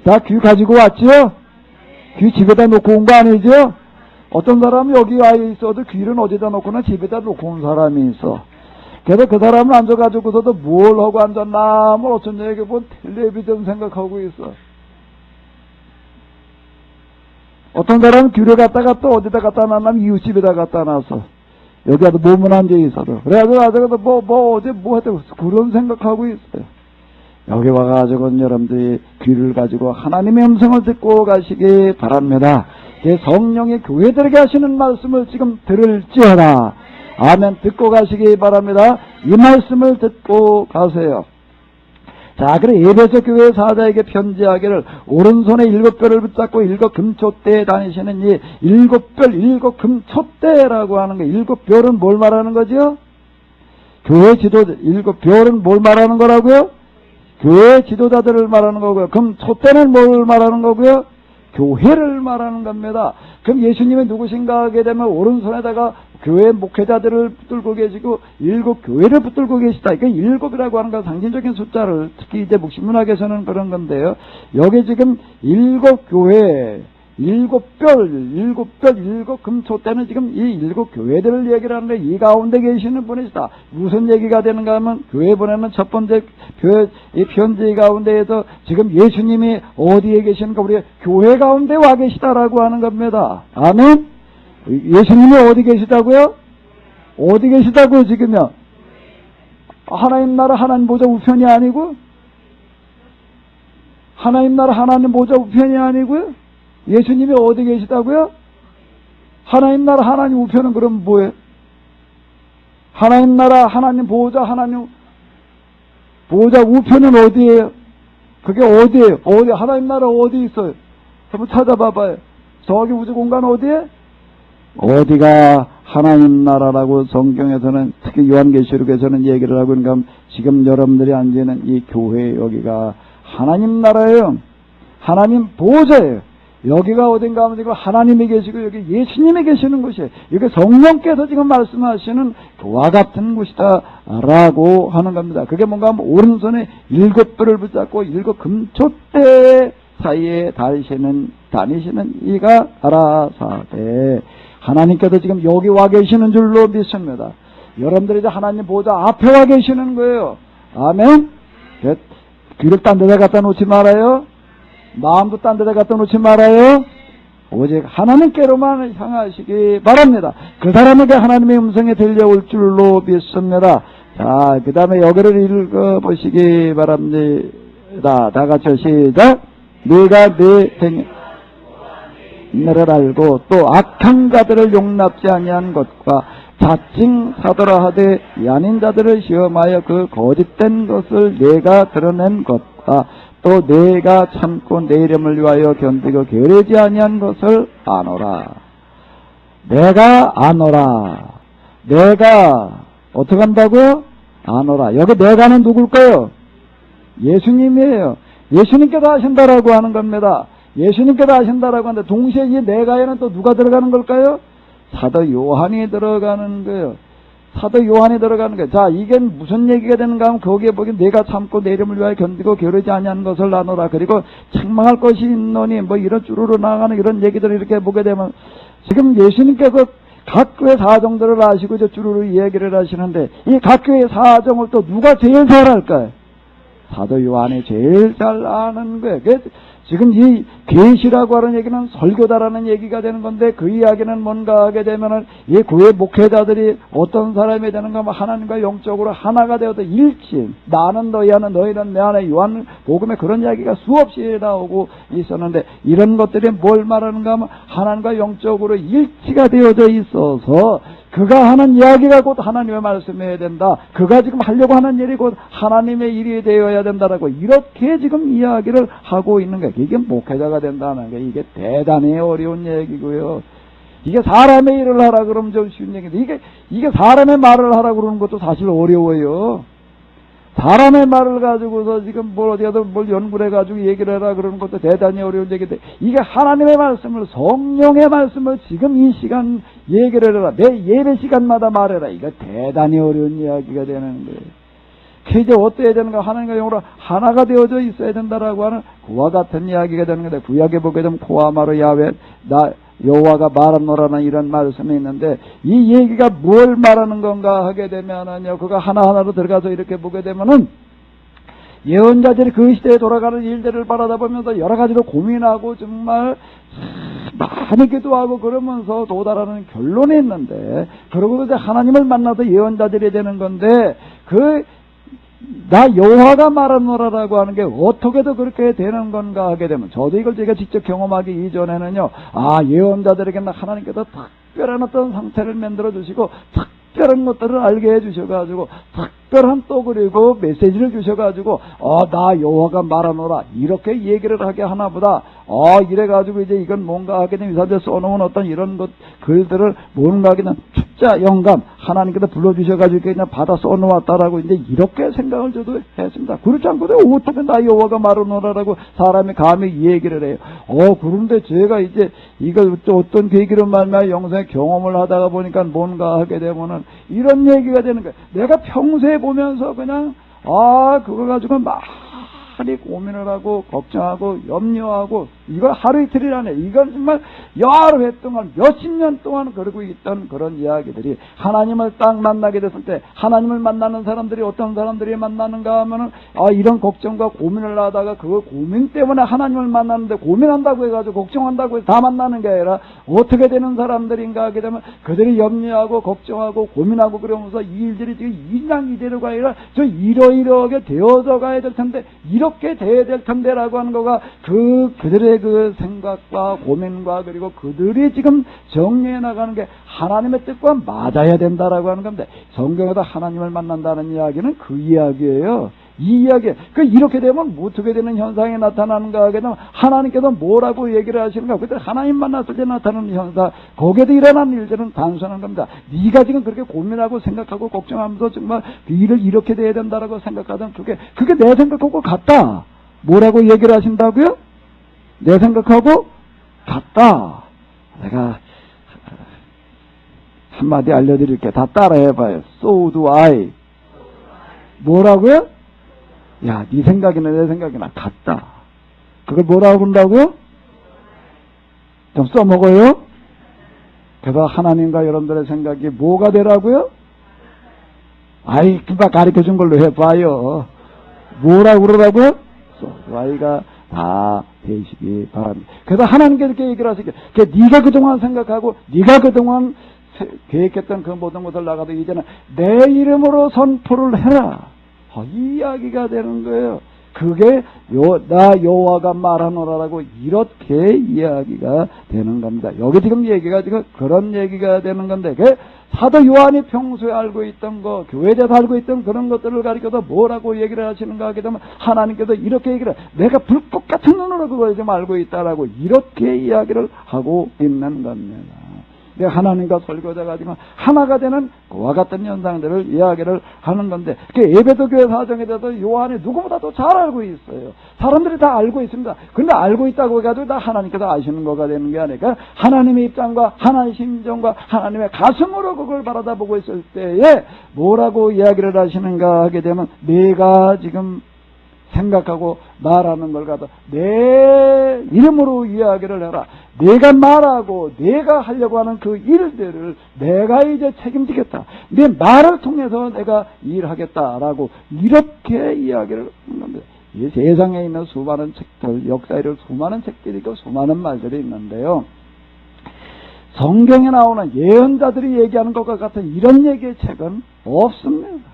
다 귀 가지고 왔죠? 귀 집에다 놓고 온 거 아니죠? 어떤 사람은 여기 와 있어도 귀는 어디다 놓거나 집에다 놓고 온 사람이 있어. 그래서 그 사람은 앉아가지고서도 뭘 하고 앉았나, 뭐 어쩐 얘기 본 텔레비전 생각하고 있어. 어떤 사람은 귀를 갖다가 또 어디다 갖다 놨냐면 이웃집에다 갖다 놨어. 여기 와서 몸은 앉아 있어도. 그래가지고 나중에 어제 뭐 했다고 그런 생각하고 있어요. 여기 와가지고 여러분들이 귀를 가지고 하나님의 음성을 듣고 가시기 바랍니다. 성령의 교회들에게 하시는 말씀을 지금 들을지어다. 아멘. 듣고 가시기 바랍니다. 이 말씀을 듣고 가세요. 자, 그래 에베소 교회 사자에게 편지하기를 오른손에 7뼈를 붙잡고 7금초대에 다니시는 이 7별 7금초대라고 하는 거. 7별은 뭘 말하는 거죠? 교회 지도자. 7별은 뭘 말하는 거라고요? 교회 지도자들을 말하는 거고요. 그럼 촛대는 뭘 말하는 거고요? 교회를 말하는 겁니다. 그럼 예수님이 누구신가 하게 되면 오른손에다가 교회 목회자들을 붙들고 계시고 7교회를 붙들고 계시다. 그러니까 7이라고 하는 건 상징적인 숫자를, 특히 이제 묵신문학에서는 그런 건데요. 여기 지금 7교회, 7별, 7금초대는 지금 이 7교회들을 얘기를 하는데 이 가운데 계시는 분이시다. 무슨 얘기가 되는가 하면 교회 보내는 첫 번째 이 편지 가운데에서 지금 예수님이 어디에 계시는가, 우리 교회 가운데 와 계시다라고 하는 겁니다. 아멘? 예수님이 어디 계시다고요? 어디 계시다고요 지금요? 하나님 나라 하나님 보좌 우편이 아니고, 하나님 나라 하나님 보좌 우편이 아니고요. 예수님이 어디 계시다고요? 하나님 나라 하나님 우편은 그럼 뭐예요? 하나님 나라 하나님 보호자 하나님 보호자 우편은 어디예요? 그게 어디예요? 어디 하나님 나라 어디 있어요? 한번 찾아봐봐요. 저기 우주 공간 어디에? 어디가 하나님 나라라고 성경에서는, 특히 요한계시록에서는 얘기를 하고 있는가, 지금 여러분들이 앉아있는 이 교회 여기가 하나님 나라예요. 하나님 보호자예요. 여기가 어딘가 하면 지금 하나님이 계시고 여기 예수님이 계시는 곳이에요. 이게 성령께서 지금 말씀하시는 그와 같은 곳이다 라고 하는 겁니다. 그게 뭔가 하면 오른손에 7뼈를 붙잡고 7 금초대 사이에 다니시는 이가 가라사대. 하나님께서 지금 여기 와 계시는 줄로 믿습니다. 여러분들이 이제 하나님 보좌 앞에 와 계시는 거예요. 아멘. 귀를 딴 데다 갖다 놓지 말아요. 마음도 딴 데다 갖다 놓지 말아요. 오직 하나님께로만 향하시기 바랍니다. 그 사람에게 하나님의 음성이 들려올 줄로 믿습니다. 자, 그 다음에 여기를 읽어보시기 바랍니다. 다 같이 시작. 네가 네 생애를 알고 또 악한 자들을 용납지 아니한 것과 자칭 사도라 하되 야닌 자들을 시험하여 그 거짓된 것을 내가 드러낸 것과 또 내가 참고 내 이름을 위하여 견디고 게으르지 아니한 것을 아노라. 내가 아노라. 내가 어떻게 한다고요? 아노라. 여기 내가는 누굴까요? 예수님이에요. 예수님께서 하신다라고 하는 겁니다. 예수님께서 하신다라고 하는데 동시에 이 내가에는 또 누가 들어가는 걸까요? 사도 요한이 들어가는 거예요. 사도 요한이 들어가는 거예요. 자, 이게 무슨 얘기가 되는가 하면 거기에 보기엔 내가 참고 내 이름을 위하여 견디고 게으르지 아니한 것을 나누라. 그리고 책망할 것이 있노니 뭐 이런 쭈루루 나가는 이런 얘기들을 이렇게 보게 되면 지금 예수님께서 각 교회 사정들을 아시고 이제 쭈루루 이야기를 하시는데 이 각 교회 사정을 또 누가 제일 잘 알까요? 사도 요한이 제일 잘 아는 거예요. 지금 이 계시라고 하는 얘기는 설교다라는 얘기가 되는 건데 그 이야기는 뭔가 하게 되면은 이 교회 목회자들이 어떤 사람이 되는가 하면 하나님과 영적으로 하나가 되어서 일치. 나는 너희 안에 너희는 내 안에. 요한 복음에 그런 이야기가 수없이 나오고 있었는데 이런 것들이 뭘 말하는가 하면 하나님과 영적으로 일치가 되어져 있어서 그가 하는 이야기가 곧 하나님의 말씀이어야 된다. 그가 지금 하려고 하는 일이 곧 하나님의 일이 되어야 된다라고 이렇게 지금 이야기를 하고 있는 거예요. 이게 목회자가 된다는 게 이게 대단히 어려운 얘기고요. 이게 사람의 일을 하라 그러면 좀 쉬운 얘기인데 이게 사람의 말을 하라 그러는 것도 사실 어려워요. 사람의 말을 가지고서 지금 뭘 어디가도 뭘 연구를 해가지고 얘기를 해라 그러는 것도 대단히 어려운 얘기인데 이게 하나님의 말씀을 성령의 말씀을 지금 이 시간 얘기를 해라. 매 예배 시간마다 말해라. 이거 대단히 어려운 이야기가 되는 거예요. 그 이제 어때야 되는가? 하나님과 영으로 하나가 되어져 있어야 된다라고 하는 그와 같은 이야기가 되는 건데 구약에 보게 되면 코아마로 야훼 나 여호와가 말하노라는 이런 말씀이 있는데 이 얘기가 뭘 말하는 건가 하게 되면은요 그가 하나하나로 들어가서 이렇게 보게 되면은 예언자들이 그 시대에 돌아가는 일들을 바라다 보면서 여러 가지로 고민하고 정말 많이 기도하고 그러면서 도달하는 결론이 있는데 그러고 이제 하나님을 만나서 예언자들이 되는 건데 나 여호와가 말하노라라고 하는 게 어떻게도 그렇게 되는 건가 하게 되면 저도 이걸 제가 직접 경험하기 이전에는요 예언자들에게는 하나님께서 특별한 어떤 상태를 만들어 주시고 특별한 것들을 알게 해 주셔가지고 특별한 또 그리고 메시지를 주셔가지고 나 여호와가 말하노라 이렇게 얘기를 하게 하나보다 이래가지고 이제 이건 뭔가 하게 되면 이 사람들 써놓은 어떤 이런 것 글들을 뭔가 하게 되면 축자 영감 하나님께서 불러주셔가지고 그냥 받아 써놓았다라고 이제 이렇게 생각을 저도 했습니다. 그렇지 않고도 어떻게 나 여호와가 말하노라라고 사람이 감히 이 얘기를 해요. 그런데 제가 이제 이걸 또 어떤 계기로 말미암아 영생의 경험을 하다가 보니까 뭔가 하게 되면은 이런 얘기가 되는 거예요. 내가 평소에 보면서 그냥 그거 가지고 많이 고민을 하고 걱정하고 염려하고 이걸 하루 이틀이 아니에요. 이건 정말 여러 해 동안 몇십 년 동안 그러고 있던 그런 이야기들이 하나님을 딱 만나게 됐을 때 하나님을 만나는 사람들이 어떤 사람들이 만나는가 하면은 이런 걱정과 고민을 하다가 그 고민 때문에 하나님을 만나는데 고민한다고 해가지고 걱정한다고 해서 다 만나는 게 아니라 어떻게 되는 사람들인가 하게 되면 그들이 염려하고 걱정하고 고민하고 그러면서 이 일들이 지금 이냥 이대로가 아니라 저 이러이러하게 되어져 가야 될 텐데 이렇게 돼야 될 텐데라고 하는 거가 그들의 그 생각과 고민과 그리고 그들이 지금 정리해 나가는 게 하나님의 뜻과 맞아야 된다라고 하는 건데 성경에도 하나님을 만난다는 이야기는 그 이야기예요. 이 이야기 이렇게 되면 어떻게 되는 현상이 나타나는가 하게 되면 하나님께서 뭐라고 얘기를 하시는가 그때 하나님 만났을 때 나타나는 현상 거기에도 일어나는 일들은 단순한 겁니다. 네가 지금 그렇게 고민하고 생각하고 걱정하면서 정말 일을 이렇게 돼야 된다라고 생각하던 그게 내 생각하고 같다. 뭐라고 얘기를 하신다고요? 내 생각하고 같다. 내가 한마디 알려드릴게. 다 따라해봐요. So do I. 뭐라고요? 야, 네 생각이나 내 생각이나 같다. 그걸 뭐라고 그런다고요? 좀 써먹어요? 그래서 하나님과 여러분들의 생각이 뭐가 되라고요? 아이, 금방 가르쳐준 걸로 해봐요. 뭐라고 그러라고요? So do I가 다 되시기 바랍니다. 그래서 하나님께 이렇게 얘기를 하시게. 네가 그동안 생각하고 네가 그동안 계획했던 그 모든 것을 나가도 이제는 내 이름으로 선포를 해라. 이 이야기가 되는 거예요. 그게 나 여호와가 말하노라라고 이렇게 이야기가 되는 겁니다. 여기 지금 얘기가 지금 그런 얘기가 되는 건데, 그 사도 요한이 평소에 알고 있던 거, 교회에서 알고 있던 그런 것들을 가리켜서 뭐라고 얘기를 하시는가 하게 되면 하나님께서 이렇게 얘기를 내가 불꽃 같은 눈으로 그걸 좀 알고 있다라고 이렇게 이야기를 하고 있는 겁니다. 하나님과 설교자가 지금 하나가 되는 그와 같은 현상들을 이야기를 하는 건데, 에베소 교회 사정에 대해서 요한이 누구보다도 잘 알고 있어요. 사람들이 다 알고 있습니다. 그런데 알고 있다고 해가지고 다 하나님께서 아시는 거가 되는 게 아니라 하나님의 입장과 하나님의 심정과 하나님의 가슴으로 그걸 바라다보고 있을 때에 뭐라고 이야기를 하시는가 하게 되면, 내가 지금 생각하고 말하는 걸 갖다 내 이름으로 이야기를 해라. 내가 말하고 내가 하려고 하는 그 일들을 내가 이제 책임지겠다. 내 말을 통해서 내가 일하겠다라고 이렇게 이야기를 하는 겁니다. 이 세상에 있는 수많은 책들, 역사에 이른 수많은 책들이 있고 수많은 말들이 있는데요. 성경에 나오는 예언자들이 얘기하는 것과 같은 이런 얘기의 책은 없습니다.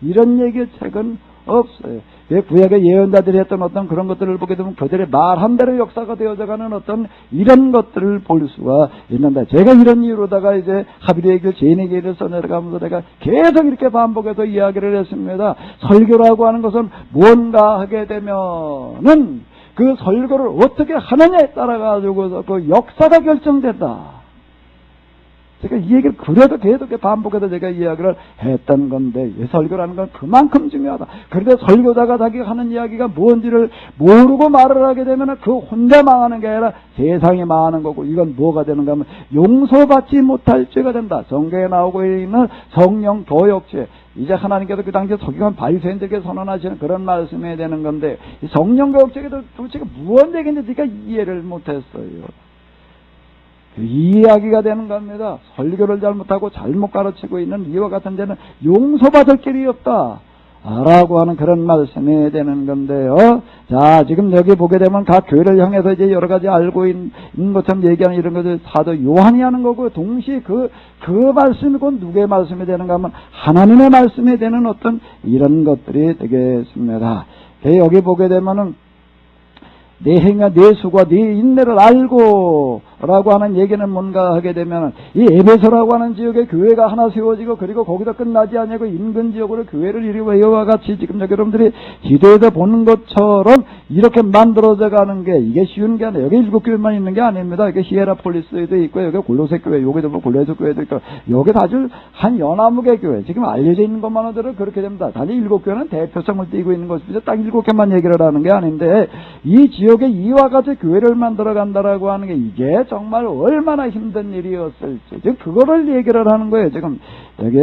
이런 얘기의 책은 없어요. 왜 구약의 예언자들이 했던 어떤 그런 것들을 보게 되면 그들의 말한 대로 역사가 되어져가는 어떤 이런 것들을 볼 수가 있는데, 제가 이런 이유로다가 이제 하비리의 길 제니기를 써내려가면서 내가 계속 이렇게 반복해서 이야기를 했습니다. 설교라고 하는 것은 뭔가 하게 되면은 그 설교를 어떻게 하느냐에 따라 가지고서 그 역사가 결정된다. 제가 이 얘기를 그래도 계속 반복해서 제가 이야기를 했던 건데, 설교라는 건 그만큼 중요하다. 그런데 설교자가 자기가 하는 이야기가 뭔지를 모르고 말을 하게 되면 그 혼자 망하는 게 아니라 세상이 망하는 거고, 이건 뭐가 되는가 하면 용서받지 못할 죄가 된다. 성경에 나오고 있는 성령 교역죄. 이제 하나님께서 그 당시에 서기관 바리새인들에게 선언하시는 그런 말씀이 되는 건데, 성령 교역죄가 도대체 무언 얘기인지 제가 이해를 못했어요. 이 이야기가 되는 겁니다. 설교를 잘못하고 잘못 가르치고 있는 이와 같은 데는 용서받을 길이 없다 라고 하는 그런 말씀이 되는 건데요. 자, 지금 여기 보게 되면 각 교회를 향해서 이제 여러 가지 알고 있는 것처럼 얘기하는 이런 것을 사도 요한이 하는 거고, 동시에 그 말씀이 곧 누구의 말씀이 되는가 하면 하나님의 말씀이 되는 어떤 이런 것들이 되겠습니다. 여기 보게 되면은 내 행위와 내 수고와 내 인내를 알고 라고 하는 얘기는 뭔가 하게 되면, 이 에베소라고 하는 지역에 교회가 하나 세워지고, 그리고 거기서 끝나지 아니하고 인근 지역으로 교회를 이루고 이와 같이 지금 여러분들이 지도에서 보는 것처럼 이렇게 만들어져 가는 게 이게 쉬운 게 아니에요. 여기 7교회만 있는 게 아닙니다. 여기 히에라폴리스에도 있고, 여기 골로새 교회, 여기도 뭐 골로새 교회도 있고, 여기 아주 한 연합무개 교회, 지금 알려져 있는 것만 하더라도 그렇게 됩니다. 단지 7교회는 대표성을 띠고 있는 것입니다. 딱 7개만 얘기를 하는 게 아닌데, 이 지역에 이와 같이 교회를 만들어 간다라고 하는 게 이게 정말 얼마나 힘든 일이었을지, 지금 그거를 얘기를 하는 거예요. 지금 여기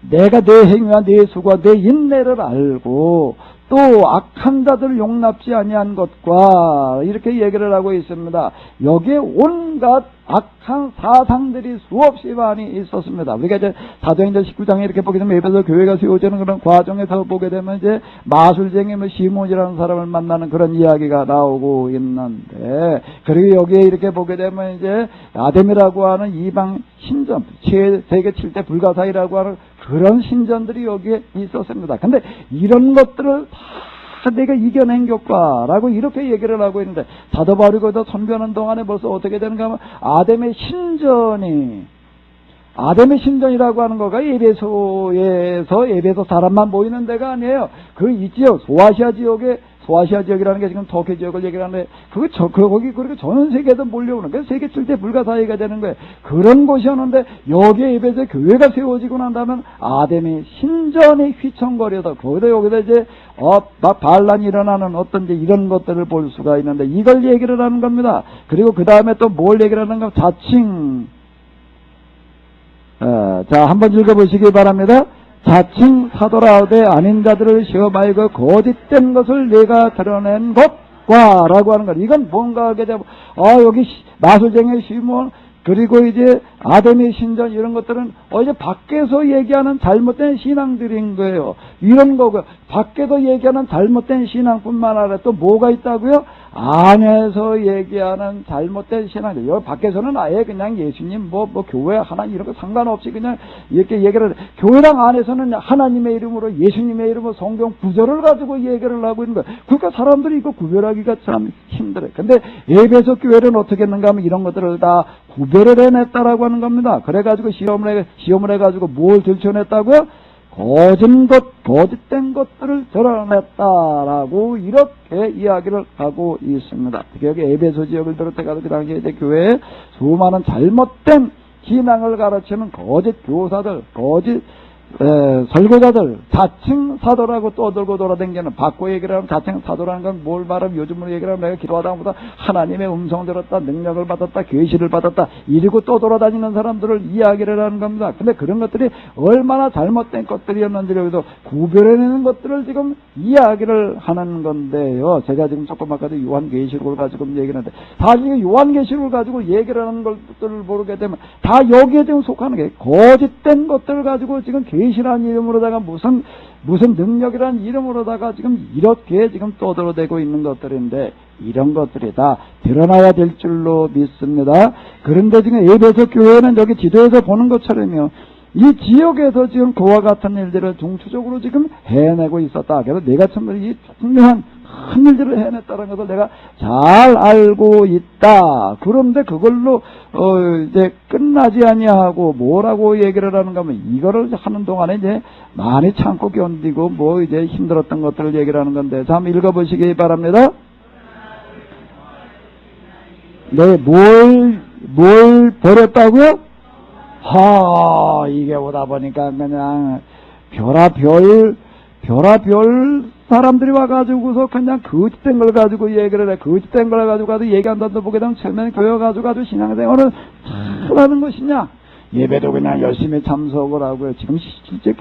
내가 내 행위와 내 수고와 내 인내를 알고 또 악한 자들을 용납지 아니한 것과 이렇게 얘기를 하고 있습니다. 여기에 온갖 악한 사상들이 수없이 많이 있었습니다. 우리가 이제 사도행전 19장에 이렇게 보게 되면 에베소 교회가 세워지는 그런 과정에서 보게 되면 이제 마술쟁이 시몬이라는 사람을 만나는 그런 이야기가 나오고 있는데, 그리고 여기에 이렇게 보게 되면 이제 아뎀이라고 하는 이방 신전, 세계 7대 불가사의라고 하는 그런 신전들이 여기에 있었습니다. 근데 이런 것들을 다 내가 이겨낸 결과라고 이렇게 얘기를 하고 있는데, 사도 바울이거든 선교하는 동안에 벌써 어떻게 되는가 하면 아뎀의 신전이라고 하는 거가 에베소 사람만 모이는 데가 아니에요. 그 이 지역 소아시아 지역에 소아시아 지역이라는 게 지금 터키 지역을 얘기하는데, 거기, 그렇게 전 세계에서 몰려오는, 그 세계 7대 불가사의가 되는 거예요. 그런 곳이었는데, 여기에 입에서 교회가 세워지고 난 다음에 아담이 신전이 휘청거려서, 여기다 이제, 막 반란이 일어나는 어떤 이제 이런 것들을 볼 수가 있는데, 이걸 얘기를 하는 겁니다. 그리고 그 다음에 또 뭘 얘기를 하는가? 자칭, 자, 한번 읽어보시기 바랍니다. 자칭 사도라 하되 아닌 자들을 시험하여 그 거짓된 것을 내가 드러낸 것과 라고 하는 것. 이건 뭔가 하게 되면 여기 마술쟁이 시몬 그리고 이제 아담의 신전 이런 것들은 이제 밖에서 얘기하는 잘못된 신앙들인 거예요. 이런 거고 밖에서 얘기하는 잘못된 신앙뿐만 아니라 또 뭐가 있다고요? 안에서 얘기하는 잘못된 신앙들. 여기 밖에서는 아예 그냥 예수님 뭐 교회 하나님 이런 거 상관없이 그냥 이렇게 얘기를 해. 교회랑 안에서는 하나님의 이름으로 예수님의 이름으로 성경 구절을 가지고 얘기를 하고 있는 거예요. 그러니까 사람들이 이거 구별하기가 참 힘들어요. 근데 에베소 교회는 어떻게 했는가 하면 이런 것들을 다 구별을 해냈다라고 하는 겁니다. 그래가지고 시험을 해가지고 뭘 들춰냈다고요? 거짓된 것들을 드러냈다라고 이렇게 이야기를 하고 있습니다. 특히 여기 에베소 지역을 비롯해가지고 그 당시에 이제 교회에 수많은 잘못된 신앙을 가르치는 거짓 교사들, 거짓 설교자들, 자칭 사도라고 떠들고 돌아다니는, 바꿔 얘기를 하면 자칭 사도라는 건 뭘 말하면 요즘으로 얘기를 하면 내가 기도하다 보다 하나님의 음성 들었다, 능력을 받았다, 계시를 받았다, 이러고 또 돌아다니는 사람들을 이야기를 하는 겁니다. 근데 그런 것들이 얼마나 잘못된 것들이었는지 여기서 구별해내는 것들을 지금 이야기를 하는 건데요. 제가 지금 조금 아까도 요한계시록을 가지고 얘기하는데, 사실 요한계시록을 가지고 얘기를 하는 것들을 모르게 되면 다 여기에 지금 속하는 게 거짓된 것들을 가지고 지금 계시라는 이름으로다가 무슨 능력이라는 이름으로다가 지금 이렇게 지금 떠들어대고 있는 것들인데, 이런 것들이 다 드러나야 될 줄로 믿습니다. 그런데 지금 에베소 교회는 여기 지도에서 보는 것처럼요, 이 지역에서 지금 그와 같은 일들을 중추적으로 지금 해내고 있었다. 그래서 내가 참 이 중요한 큰 일들을 해냈다는 것을 내가 잘 알고 있다. 그런데 그걸로 이제 끝나지 아니하고 뭐라고 얘기를 하는가 하면, 이거를 하는 동안에 이제 많이 참고 견디고 뭐 이제 힘들었던 것들을 얘기를 하는 건데, 자, 한번 읽어보시기 바랍니다. 네, 뭘 버렸다고요? 이게 오다 보니까 그냥 별아별 사람들이 와가지고서 그냥 거짓된 걸 가지고 얘기를 해. 거짓된 걸 가지고 얘기한다도 보게 되면 처음에는 교회 가지고 신앙생활을 잘하는 것이냐? 예배도 그냥 열심히 참석을 하고요. 지금 실제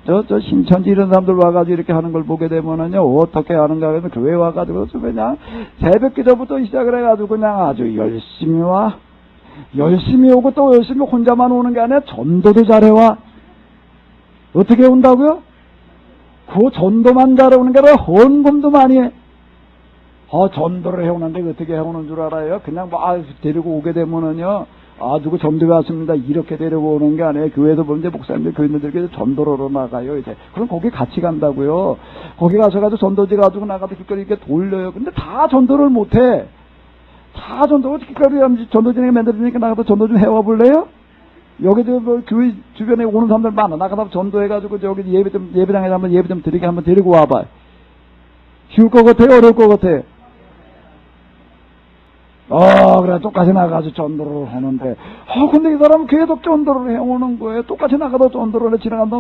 저 신천지 이런 사람들 와가지고 이렇게 하는 걸 보게 되면은요, 어떻게 하는가 하면 교회 와가지고 그냥 새벽 기도부터 시작을 해가지고 그냥 아주 열심히 오고 또 열심히 혼자만 오는 게 아니라 전도도 잘해와. 어떻게 온다고요? 그 전도만 잘해오는 게 아니라 헌금도 많이 해. 전도를 해오는데 어떻게 해오는 줄 알아요? 그냥 데리고 오게 되면은요, 누구 전도에 왔습니다, 이렇게 데리고 오는 게 아니에요. 교회에서 보면 이제 목사님들, 교인들께 전도로 나가요, 이제. 그럼 거기 같이 간다고요. 거기 가셔가지고 전도지 가지고 나가서 길거리 이렇게 돌려요. 근데 다 전도를 못해. 다 길거리 하면 전도진에게 만들어주니까 나가서 전도 좀 해와 볼래요? 여기도 뭐 교회 주변에 오는 사람들 많아. 나가서 전도해가지고 저기 예배당에 한번 예배 좀 드리게 한번 데리고 와봐. 쉬울 것 같아요? 어려울 것 같아요? 그래, 똑같이 나가서 전도를 하는데, 근데 이 사람은 계속 전도를 해오는 거예요. 똑같이 나가서 전도를 해. 지나간다,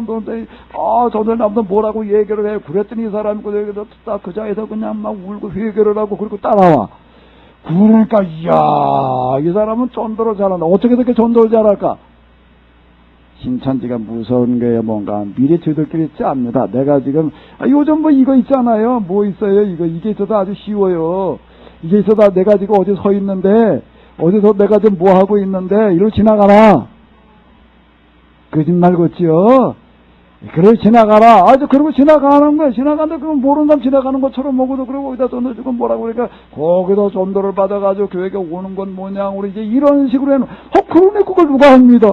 전도를 나보다 뭐라고 얘기를 해요. 그랬더니 이 사람이 그 자리에서 그냥 막 울고 회개를 하고, 그리고 따라와. 그러니까, 이 사람은 전도를 잘한다. 어떻게 그렇게 전도를 잘할까? 신천지가 무서운 거예요. 뭔가 미리 저들끼리 있지 않습니다. 내가 지금 요즘 뭐 이거 있잖아요. 뭐 있어요? 이게 있어도 아주 쉬워요. 이게 있어도 내가 지금 어디 서 있는데, 어디서 내가 지금 뭐 하고 있는데 이걸 지나가라. 거짓말 같지요? 그래, 지나가라. 그러고 지나가는 거야. 지나가는데 그럼 모르는 사람 지나가는 것처럼 먹어도 그러고 거기다 전도 주고 뭐라고 그러니까 거기서 전도를 받아가지고 교회에 오는 건 뭐냐. 우리 이제 이런 식으로 해놓은. 그러네, 그걸 누가 합니다.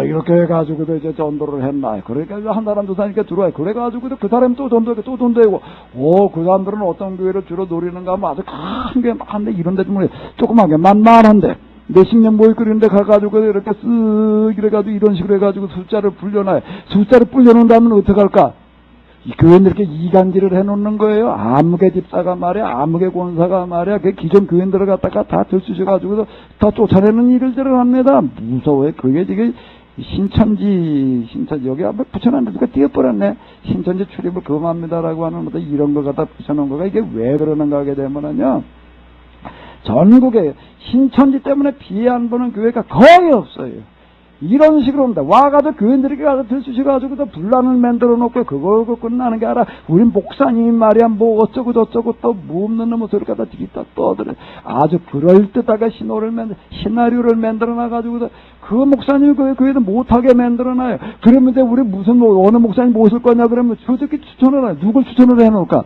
이렇게 해가지고도 이제 전도를 했나. 그러니까 한 사람 두 사람이니까 들어와요. 그래가지고도 그 사람이 또 전도하고 또 전도하고. 그 사람들은 어떤 교회를 주로 노리는가 하면 아주 큰 게 많은데, 이런 데도 뭐 조그만 게 만만한데. 몇십 년 모일 끓이는데 가가지고 이렇게 쓱 이래가지고 이런 식으로 해가지고 숫자를 불려놔요. 숫자를 불려놓는다면 어떡할까? 이 교회는 이렇게 이간질을 해놓는 거예요. 아무개 집사가 말이야, 아무개 권사가 말이야, 그 기존 교인들을 갖다가 다 들쑤셔가지고서 다 쫓아내는 일을 들어갑니다. 무서워요. 그게 지금 신천지, 여기 한번 붙여놨는데 누가 띄어버렸네. 신천지 출입을 금합니다라고 하는 것도 이런 걸 갖다 붙여놓은 거가 이게 왜 그러는가 하게 되면은요, 전국에 신천지 때문에 피해 안 보는 교회가 거의 없어요. 이런 식으로 합니다. 와가지고 교인들에게 가서 들쑤셔가지고 분란을 만들어 놓고 그거 끝나는 게 아니라 우리 목사님 말이야 뭐 어쩌고 저쩌고 또 뭐 없는 놈의 소리 갖다 뒤집다 떠들어. 아주 그럴듯하게 시나리오를 만들어 놔가지고 그 목사님이 그 교회도 못하게 만들어 놔요. 그러면 이제 우리 무슨 어느 목사님 모실 거냐 그러면 저렇게 추천을 해요. 누굴 추천을 해놓을까?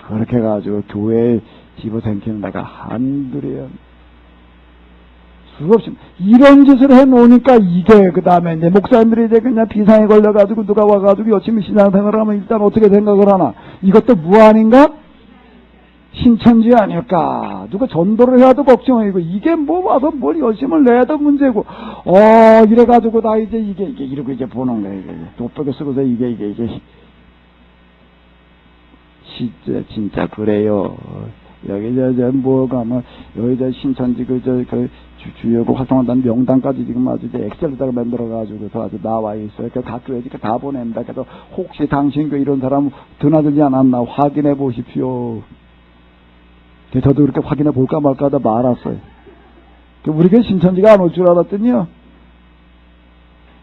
그렇게 해가지고 교회에 집어삼키는 데가 한둘이에요. 수없이 이런 짓을 해놓으니까 이게 그 다음에 이제 목사님들이 이제 그냥 비상에 걸려가지고 누가 와가지고 열심히 신앙생활을 하면 일단 어떻게 생각을 하나? 이것도 무한인가? 신천지 아닐까? 누가 전도를 해도 걱정이고 이게 뭐 와서 뭘 열심을 내도 문제고 이래가지고 나 이제 이게 이러고 이제 보는 거야. 이게 돋보기 쓰고서 이게 진짜 그래요. 여기 뭐가 뭐 여기 신천지 주요고 활동한다는 명단까지 지금 아주 이제 엑셀에다가 만들어가지고 아주 나와 있어요. 각 교회 다 보낸다. 그래서 혹시 당신 교회 이런 사람 드나들지 않았나 확인해 보십시오. 저도 그렇게 확인해 볼까 말까 하다 말았어요. 우리 교회 신천지가 안 올 줄 알았더니요.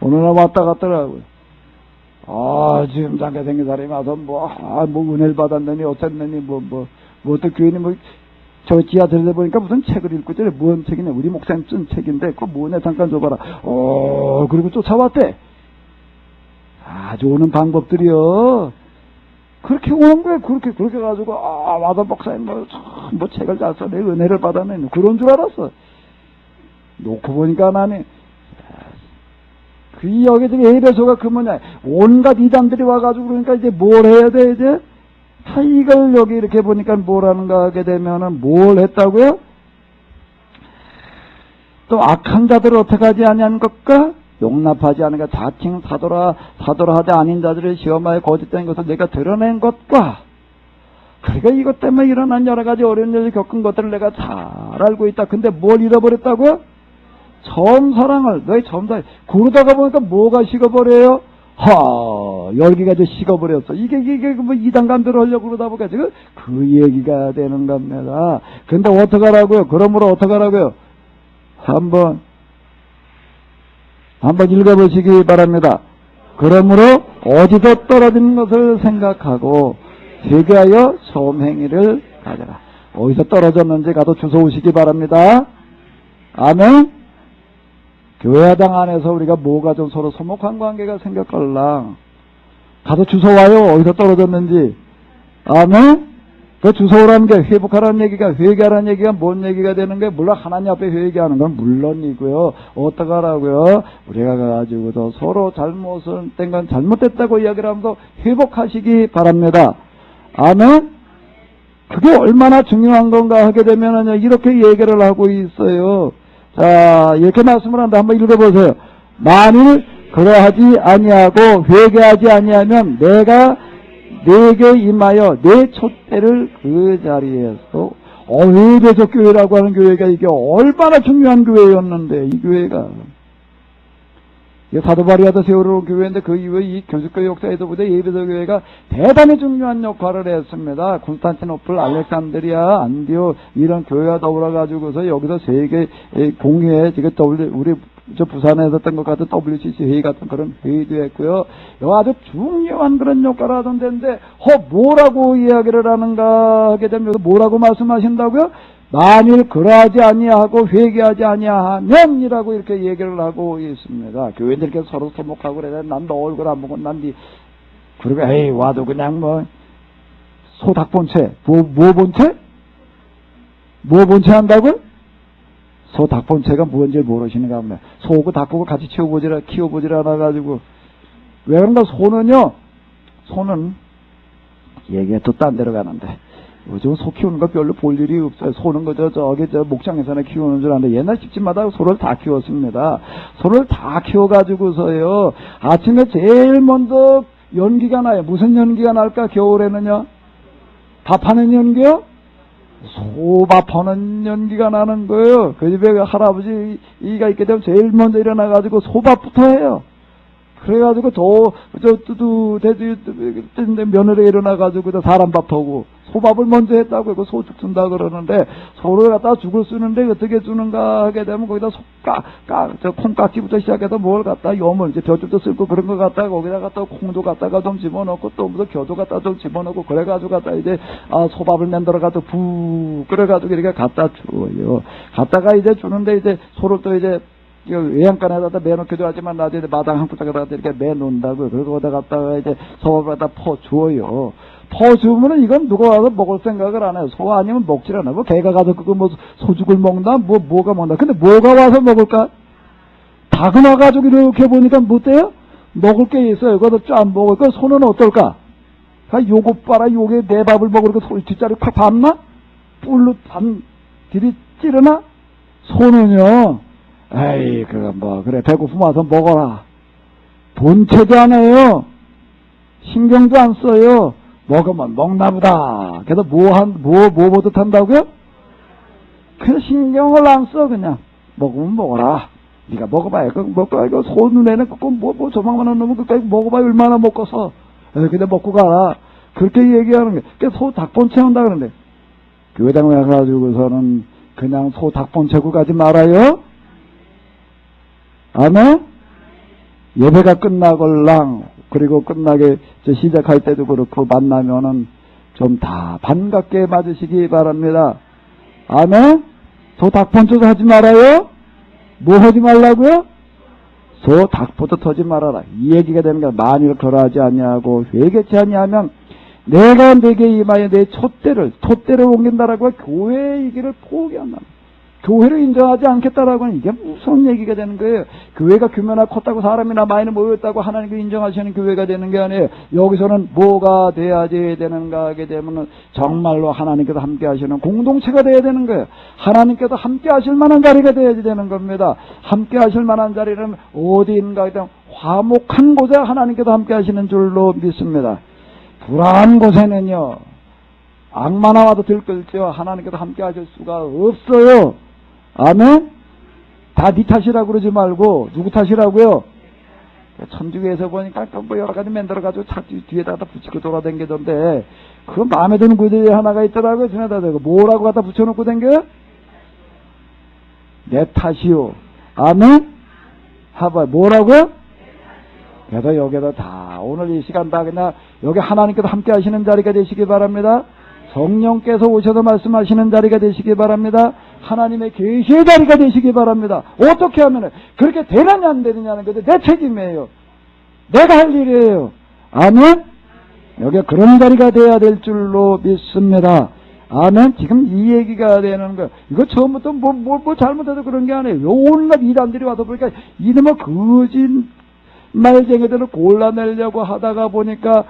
어느 날 왔다 갔더라고요. 지금 잠깐 생긴 사람이 와서 뭐 은혜를 받았느니 어쨌느니 또 교인이 저 지하철에 보니까 무슨 책을 읽고 있더래. 뭔 책이냐? 우리 목사님 쓴 책인데, 그거 뭐냐? 잠깐 줘봐라. 그리고 쫓아왔대. 아주 오는 방법들이요. 그렇게 오는 거야. 그렇게 가지고, 와서 목사님 뭐 책을 잘 써내. 은혜를 받아내. 그런 줄 알았어. 놓고 보니까 나네. 여기 지금 에베소가 그 뭐냐. 온갖 이단들이 와가지고 그러니까 이제 뭘 해야 돼, 이제? 이걸 여기 이렇게 보니까 뭐라는가 하게 되면은 뭘 했다고요? 또 악한 자들을 어떻게 하지 아니하는 것과 용납하지 않은 것 자칭 사도라하되 아닌 자들을 시험하여 거짓된 것을 내가 드러낸 것과 그러니까 이것 때문에 일어난 여러 가지 어려운 일을 겪은 것들을 내가 잘 알고 있다. 근데 뭘 잃어버렸다고요? 처음 사랑을 너희 처음 사랑 그러다가 보니까 뭐가 식어버려요? 열기가 이제 식어버렸어. 이게 뭐 이단감대로 하려고 그러다 보니까 지금 그 얘기가 되는 겁니다. 근데 어떡하라고요? 그러므로 어떡하라고요? 한번 읽어보시기 바랍니다. 그러므로 어디서 떨어지는 것을 생각하고 회개하여 소음행위를 가져라. 어디서 떨어졌는지 가서 주워 오시기 바랍니다. 아멘. 교회당 안에서 우리가 뭐가 좀 서로 소목한 관계가 생겼걸랑 가서 주워와요. 어디서 떨어졌는지. 아멘. 그 주워오라는 게 회복하라는 얘기가 회개하라는 얘기가 뭔 얘기가 되는 거예요? 물론 하나님 앞에 회개하는 건 물론이고요. 어떡하라고요? 우리가 가지고도 서로 잘못을 된 건 잘못됐다고 이야기를 하면서 회복하시기 바랍니다. 아멘. 그게 얼마나 중요한 건가 하게 되면은 이렇게 얘기를 하고 있어요. 자, 이렇게 말씀을 한다. 한번 읽어보세요. 만일 그러하지 아니하고 회개하지 아니하면 내가 내게 임하여 내 촛대를 그 자리에서 에베소 교회라고 하는 교회가 이게 얼마나 중요한 교회였는데 이 교회가 이게 사도 바리아도 세우러 교회인데 그 이후에 이 교주교 역사에도 보다 에베소 교회가 대단히 중요한 역할을 했습니다. 콘스탄티노플, 알렉산드리아, 안디오 이런 교회와 더불어 가지고서 여기서 세계 공회에 지금 우리 저 부산에 있었던 것 같은 WCC 회의 같은 그런 회의도 했고요. 아주 중요한 그런 역할을 하던 데인데 뭐라고 이야기를 하는가 하게 되면 뭐라고 말씀하신다고요? 만일 그러하지 아니하고 회개하지 아니하면이라고 이렇게 얘기를 하고 있습니다. 교회들께 서로 소목하고 그래. 난 너 얼굴 안 보고 난 그리고 와도 그냥 소닭본체 뭐 본체 한다고? 소닭본체가 뭔지 모르시는가 보네. 소고 닭고 같이 키워보질 않아가지고 왜 그런가? 소는 얘기가 또 딴 데로 가는데 요즘 소 키우는 거 별로 볼 일이 없어요. 소는 저기 목장에서나 키우는 줄 아는데 옛날 집집마다 소를 다 키웠습니다. 소를 다 키워가지고서요. 아침에 제일 먼저 연기가 나요. 무슨 연기가 날까? 겨울에는요. 밥하는 연기요? 소밥하는 연기가 나는 거예요. 그 집에 할아버지가 있게 되면 제일 먼저 일어나가지고 소밥부터 해요. 그래가지고 며느리 일어나가지고 사람 밥하고 소밥을 먼저 했다고 그 소죽 준다 그러는데 소를 갖다 죽을 쓰는데 어떻게 주는가 하게 되면 거기다 콩깍지부터 시작해서 뭘 갖다 염을 이제 벼죽도 쓸고 그런 거 갖다가 거기다 갖다 콩도 갖다가 좀 집어넣고 또 무슨 겨도 갖다 좀 집어넣고 그래가지고 갖다 이제 소밥을 만들어 가지고 부 끓여가지고 이렇게 갖다 줘요. 갖다가 이제 주는데 이제 소를 또 이제 외양간에다 매놓기도 하지만 나중에 마당 한 구석에다가 이렇게 매놓는다고요. 그리고 거기다 갖다가 이제 소밥을 갖다 퍼주어요. 퍼주면은 이건 누가 와서 먹을 생각을 안 해요. 소 아니면 먹질 않아요. 뭐 개가 가서 그거 뭐 소죽을 먹나 뭐가 먹나. 근데 뭐가 와서 먹을까? 닭은 와가지고 이렇게 보니까 뭐 돼요? 먹을 게 있어요. 그것도 쫙 먹을 거. 소는 어떨까? 요거 봐라. 요게 내 밥을 먹으니까 소 뒷자리 팍 밟나? 뿔로 들이 찌르나? 소는요. 에이, 그래, 배고프면 와서 먹어라. 본체도 안 해요. 신경도 안 써요. 먹으면 먹나보다. 그래서 뭐 보듯 한다고요? 그래서 신경을 안 써, 그냥. 먹으면 먹어라. 네가 먹어봐요. 이거 소 눈에는 그거 조망만한 놈은 그거 먹어봐요. 얼마나 먹고서. 근데 먹고 가라. 그렇게 얘기하는 게. 그래서 소 닭본체 한다 그러는데. 교회당 와가지고서는 그냥 소 닭본체고 가지 말아요. 아멘? 예배가 끝나걸랑, 그리고 끝나게 시작할 때도 그렇고 만나면은 좀 다 반갑게 맞으시기 바랍니다. 아멘? 소 닭본초도 하지 말아요? 뭐 하지 말라고요? 소 닭부터 하지 말아라. 이 얘기가 되는 거야. 만일 그러하지 아니하고 회개치 아니하면 내가 내게 임하여 내 촛대를 옮긴다라고 교회의 길을 포기한다. 교회를 인정하지 않겠다라고 하는 이게 무슨 얘기가 되는 거예요. 교회가 규모나 컸다고 사람이나 많이 모였다고 하나님께 인정하시는 교회가 되는 게 아니에요. 여기서는 뭐가 돼야지 되는가 하게 되면 정말로 하나님께서 함께 하시는 공동체가 돼야 되는 거예요. 하나님께서 함께 하실 만한 자리가 돼야지 되는 겁니다. 함께 하실 만한 자리는 어디인가 하면 화목한 곳에 하나님께서 함께 하시는 줄로 믿습니다. 불안한 곳에는요, 악마 나와도 들끓죠. 하나님께서 함께 하실 수가 없어요. 아멘? 다 네 탓이라고 그러지 말고, 누구 탓이라고요? 천주교에서 보니까 뭐 여러 가지 만들어가지고 차 뒤에다 붙이고 돌아다니던데, 그 마음에 드는 구절이 하나가 있더라고요. 전에다 대고. 뭐라고 갖다 붙여놓고 댕겨요? 내 탓이요. 아멘? 하봐. 뭐라고요? 그래서 여기다 다, 오늘 이 시간 다 그냥, 여기 하나님께서 함께 하시는 자리가 되시기 바랍니다. 성령께서 오셔서 말씀하시는 자리가 되시기 바랍니다. 하나님의 계시의 자리가 되시기 바랍니다. 어떻게 하면 그렇게 되느냐 안 되느냐는 것도 내 책임이에요. 내가 할 일이에요. 아멘? 여기가 그런 자리가 돼야 될 줄로 믿습니다. 아멘? 지금 이 얘기가 되는 거, 이거 처음부터 뭐 잘못해서 그런 게 아니에요. 온갖 이단들이 와서 보니까 이놈의 거짓말쟁이들을 골라내려고 하다가 보니까,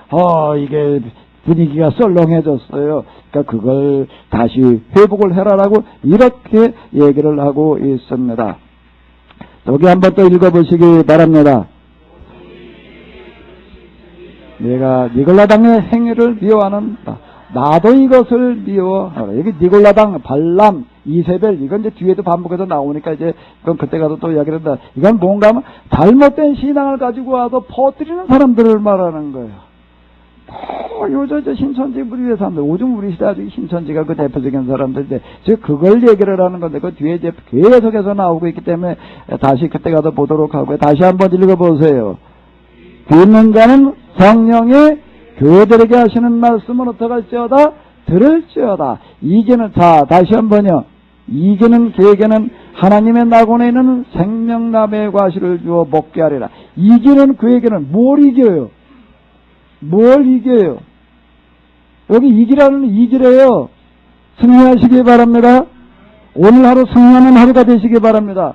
이게 분위기가 썰렁해졌어요. 그러니까 그걸 다시 회복을 해라라고 이렇게 얘기를 하고 있습니다. 여기 한번 또 읽어보시기 바랍니다. 내가 니골라당의 행위를 미워하는 나도 이것을 미워하라. 여기 니골라당, 발람, 이세벨, 이건 이제 뒤에도 반복해서 나오니까 이제 그건 그때 가서 또 이야기를 한다. 이건 뭔가 하면 잘못된 신앙을 가지고 와서 퍼뜨리는 사람들을 말하는 거예요. 요즘 신천지 우리 사람들, 요즘 우리 시대 아주 신천지가 그 대표적인 사람들인데, 즉 그걸 얘기를 하는 건데, 그 뒤에 이제 계속해서 나오고 있기 때문에 다시 그때 가서 보도록 하고요. 다시 한번 읽어보세요. 듣는 자는 성령의 교회들에게 하시는 말씀은 어떡할지어다? 들을지어다. 이제는, 자, 다시 한번요. 이제는 그에게는 하나님의 낙원에 있는 생명나무의 과실을 주어 먹게 하리라. 이제는 그에게는 뭘 이겨요? 뭘 이겨요? 여기 이기라는 이기래요. 승리하시기 바랍니다. 오늘 하루 승리하는 하루가 되시기 바랍니다.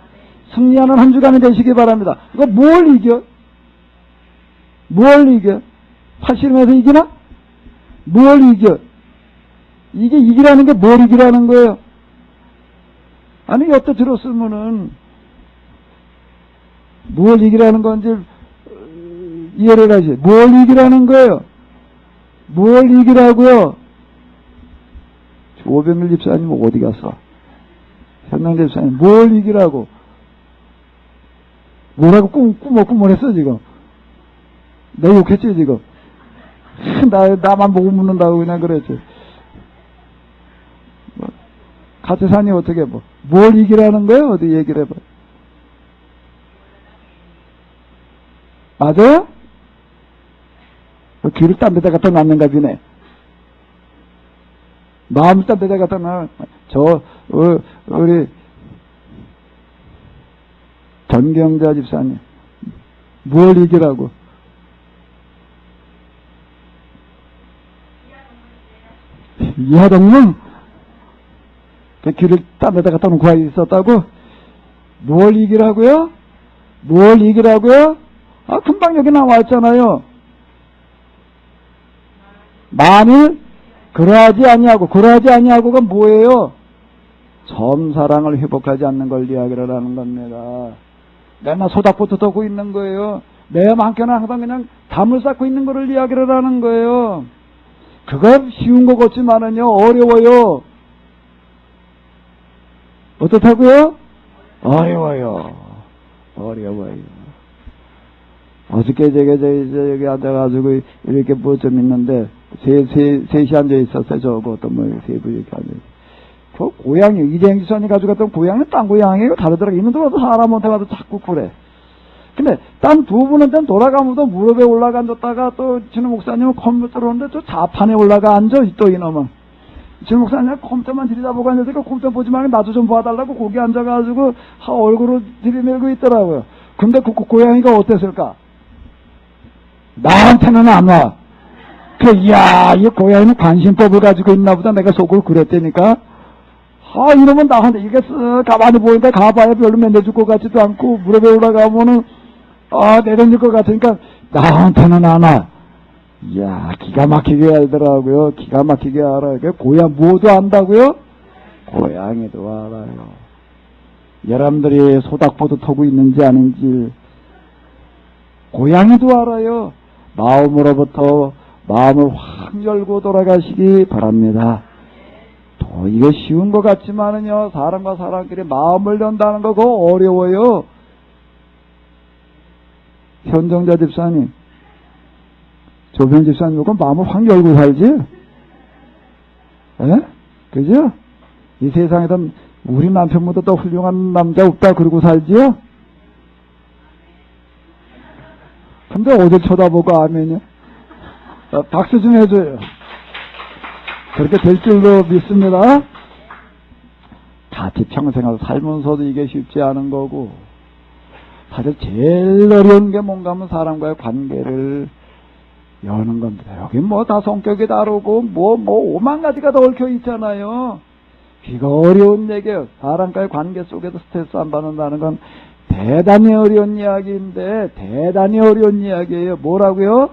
승리하는 한 주간이 되시기 바랍니다. 이거 뭘 이겨? 뭘 이겨? 팔씨름에서 이기나? 뭘 이겨? 이게 이기라는 게 뭘 이기라는 거예요? 아니, 여태 들었으면은 뭘 이기라는 건지 이해를 하시. 뭘 이기라는 거예요? 뭘 이기라고요? 오병일 집사님 어디 갔어? 현명재 집사님 뭘 이기라고? 뭐라고 꾸물 했어 지금? 내 욕했지 지금? 나만 보고 묻는다고 그냥 그랬지. 같이 사니 어떻게 뭘 이기라는 거예요? 어디 얘기를 해봐. 맞아요? 귀를 딴 데다 갖다 놨는가 비네. 마음을 딴 데다 갖다 놔. 우리 전경자 집사님 뭘 이기라고? 이하동문 그 귀를 딴 데다 갖다 놓고 있었다고? 뭘 이기라고요? 뭘 이기라고요? 아, 금방 여기 나와있잖아요. 만일 그러하지 아니하고가 뭐예요? 처음 사랑을 회복하지 않는 걸 이야기를 하는 겁니다. 맨날 소닥부터 떠고 있는 거예요. 내 마음께는 항상 그냥 담을 쌓고 있는 거를 이야기를 하는 거예요. 그건 쉬운 것 같지만은요, 어려워요. 어떻다고요? 어려워요. 어저께 여기 앉아가지고 이렇게 뭐 좀 있는데, 셋이 앉아있었어요. 저거 어떤 세부 이렇게 앉아있어요. 그 고양이, 이재행지선이 가져갔던 고양이는 딴 고양이에요. 다르더라고. 있는 데 와서 사람한테 와서 자꾸 그래. 근데 딴 두 분한테는 돌아가면서 무릎에 올라가 앉았다가 또 진우 목사님은 컴퓨터로 오는데 또 좌판에 올라가 앉아. 또 이놈은. 진우 목사님은 컴퓨터만 들여다보고 앉아서 컴퓨터 보지 말고 나도 좀 봐달라고 거기 앉아가지고 얼굴을 들이밀고 있더라고요. 근데 그 고양이가 어땠을까? 나한테는 안 와. 이 고양이는 관심법을 가지고 있나 보다. 내가 속을 그랬다니까. 이러면 나한테 이게 쓱 가만히 보이는데 가봐야 별로 내줄 것 같지도 않고 무릎에 올라가면은 내려줄 것 같으니까 나한테는 안 와. 이야, 기가 막히게 알더라고요. 기가 막히게 알아요. 고양 뭐도 안다고요? 고양이도 알아요. 여러분들이 소닥보도 타고 있는지 아닌지 고양이도 알아요. 마음으로부터 마음을 확 열고 돌아가시기 바랍니다. 이게 쉬운 것 같지만은요, 사람과 사람끼리 마음을 연다는 거 그거 어려워요. 현정자 집사님, 조변 집사님, 그 마음을 확 열고 살지? 예? 그죠? 이 세상에서 우리 남편보다 더 훌륭한 남자 없다 그러고 살지요? 근데 어딜 쳐다보고 아멘이요? 박수 좀 해줘요. 그렇게 될 줄로 믿습니다. 같이 평생을 살면서도 이게 쉽지 않은 거고, 사실 제일 어려운 게 뭔가 하면 사람과의 관계를 여는 겁니다. 여기 다 성격이 다르고, 오만 가지가 다 얽혀 있잖아요. 이거 어려운 얘기예요. 사람과의 관계 속에서 스트레스 안 받는다는 건 대단히 어려운 이야기인데, 대단히 어려운 이야기예요. 뭐라고요?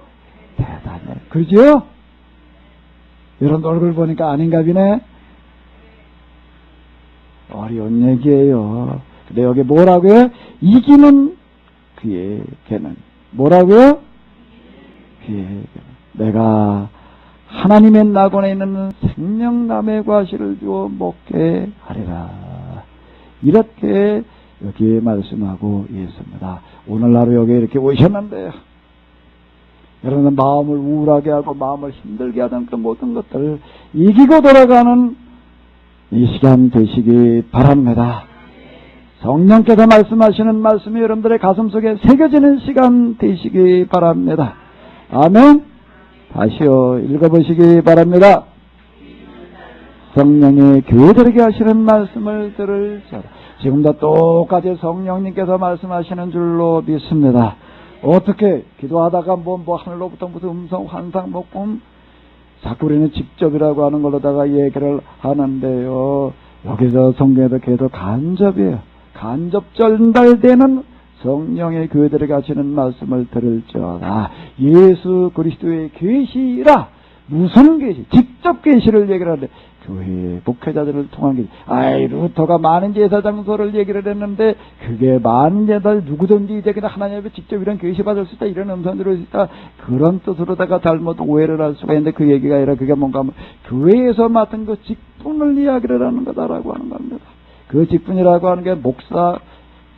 대단히. 그죠? 이런 얼굴 보니까 아닌가 비네? 어려운 얘기예요. 근데 여기 뭐라고요? 이기는 그의 개는. 뭐라고요? 그의 개는. 내가 하나님의 낙원에 있는 생명나무의 과실을 주어 먹게 하리라. 이렇게 여기에 말씀하고 있습니다. 오늘날 여기 이렇게 오셨는데, 여러분 마음을 우울하게 하고 마음을 힘들게 하던 그 모든 것들을 이기고 돌아가는 이 시간 되시기 바랍니다. 성령께서 말씀하시는 말씀이 여러분들의 가슴속에 새겨지는 시간 되시기 바랍니다. 아멘. 다시요 읽어보시기 바랍니다. 성령이 교회들에게 하시는 말씀을 들을지어다. 지금도 똑같이 성령님께서 말씀하시는 줄로 믿습니다. 어떻게 기도하다가 하늘로부터 무슨 음성 환상 자꾸 우리는 직접이라고 하는 걸로다가 얘기를 하는데요. 여기서 성경에도 계속 간접이에요. 간접 전달되는 성령의 교회들에게 하시는 말씀을 들을지어다. 예수 그리스도의 계시라. 무슨 계시? 직접 계시를 얘기를 하는데 교회 목회자들을 통한 게, 루터가 많은 제사 장소를 얘기를 했는데, 그게 많은 제사를 누구든지 이제 그냥 하나님 앞에 직접 이런 계시 받을 수 있다, 이런 음성 들을 수 있다, 그런 뜻으로다가 잘못 오해를 할 수가 있는데, 그 얘기가 아니라 그게 뭔가 하면, 교회에서 맡은 그 직분을 이야기를 하는 거다라고 하는 겁니다. 그 직분이라고 하는 게 목사,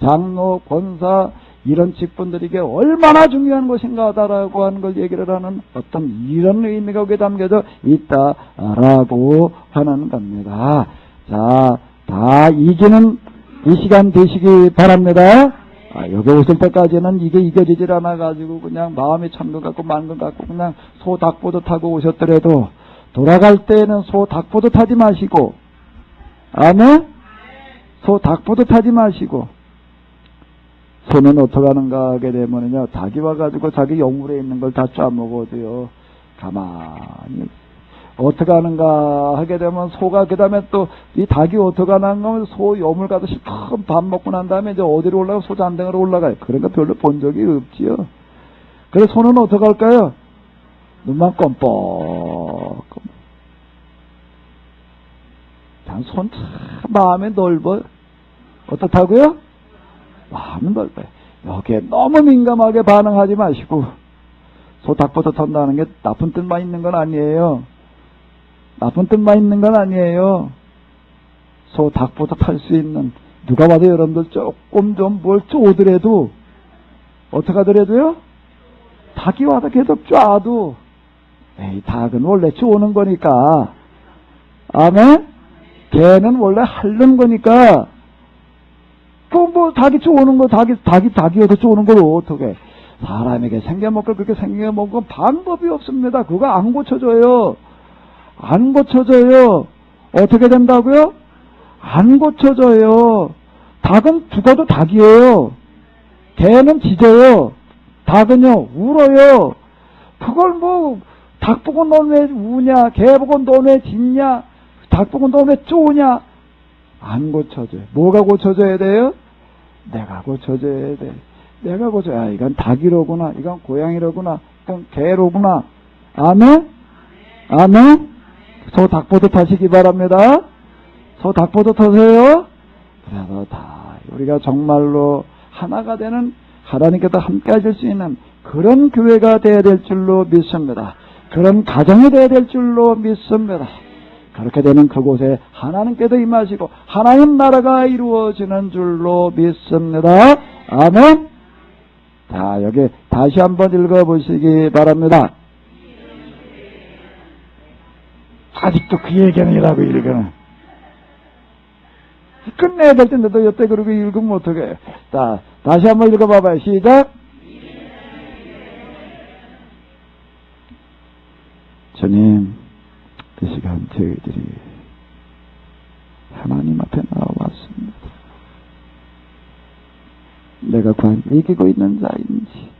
장로, 권사, 이런 직분들이 이게 얼마나 중요한 것인가다라고 하는 걸 얘기를 하는 어떤 이런 의미가 거기에 담겨져 있다라고 하는 겁니다. 자, 다 이기는 이 시간 되시기 바랍니다. 여기 오실 때까지는 이게 이겨지질 않아가지고 그냥 마음이 찬 것 같고 만 것 같고 그냥 소 닭보도 타고 오셨더라도 돌아갈 때에는 소 닭보도 타지 마시고, 아멘? 소 닭보도 타지 마시고, 소는 어떻게 하는가 하게 되면요, 닭이 와가지고 자기 영물에 있는 걸 다 짜먹어도요, 가만히, 어떻게 하는가 하게 되면 소가 그 다음에 또 이 닭이 어떻게 하는가 하면 소 여물 가서 실컷 밥 먹고 난 다음에 이제 어디로 올라가요? 소 잔등으로 올라가요. 그런 거 별로 본 적이 없지요. 그래서 소는 어떻게 할까요? 눈만 껌뻑. 손 참 마음에 넓어요. 어떻다고요? 마음은 넓어요. 여기에 너무 민감하게 반응하지 마시고, 소 닭부터 턴다는 게 나쁜 뜻만 있는 건 아니에요. 나쁜 뜻만 있는 건 아니에요. 소 닭부터 탈 수 있는, 누가 봐도 여러분들 조금 좀 뭘 쪼더라도, 어떻게 하더라도요? 닭이 와서 계속 쪼아도, 에이, 닭은 원래 쪼는 거니까, 아멘? 개는 원래 핥는 거니까, 닭이 쪼는 거, 닭이어서 쪼는 걸 어떻게. 사람에게 생겨먹고 그렇게 생겨먹은 방법이 없습니다. 그거 안 고쳐져요. 안 고쳐져요. 어떻게 된다고요? 안 고쳐져요. 닭은 죽어도 닭이에요. 개는 짖어요. 닭은요, 울어요. 그걸 뭐, 닭 보고 넌 왜 우냐? 개 보고 넌 왜 짖냐? 닭 보고 넌 왜 쪼냐? 안 고쳐져요. 뭐가 고쳐져야 돼요? 내가 고쳐져야 돼. 내가 고쳐야, 이건 닭이로구나. 이건 고양이로구나. 이건 개로구나. 아멘? 아멘? 소 닭보도 타시기 바랍니다. 소 닭보도 타세요. 그래서 다 우리가 정말로 하나가 되는, 하나님께서 함께 하실 수 있는 그런 교회가 되어야 될 줄로 믿습니다. 그런 가정이 되어야 될 줄로 믿습니다. 그렇게 되는 그곳에 하나님께서 임하시고 하나님 나라가 이루어지는 줄로 믿습니다. 아멘. 자, 여기 다시 한번 읽어보시기 바랍니다. 아직도 그 얘기는이라고 읽으는. 끝내야 될 텐데도 여태 그러고 읽으면 어떡해. 자, 다시 한번 읽어봐봐요. 시작. 주님, 이 시간 저희들이 하나님 앞에 나와왔습니다. 내가 과연 이기고 있는 자인지,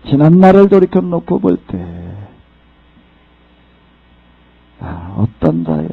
지난 날을 돌이켜 놓고 볼 때, 어떤 자였나,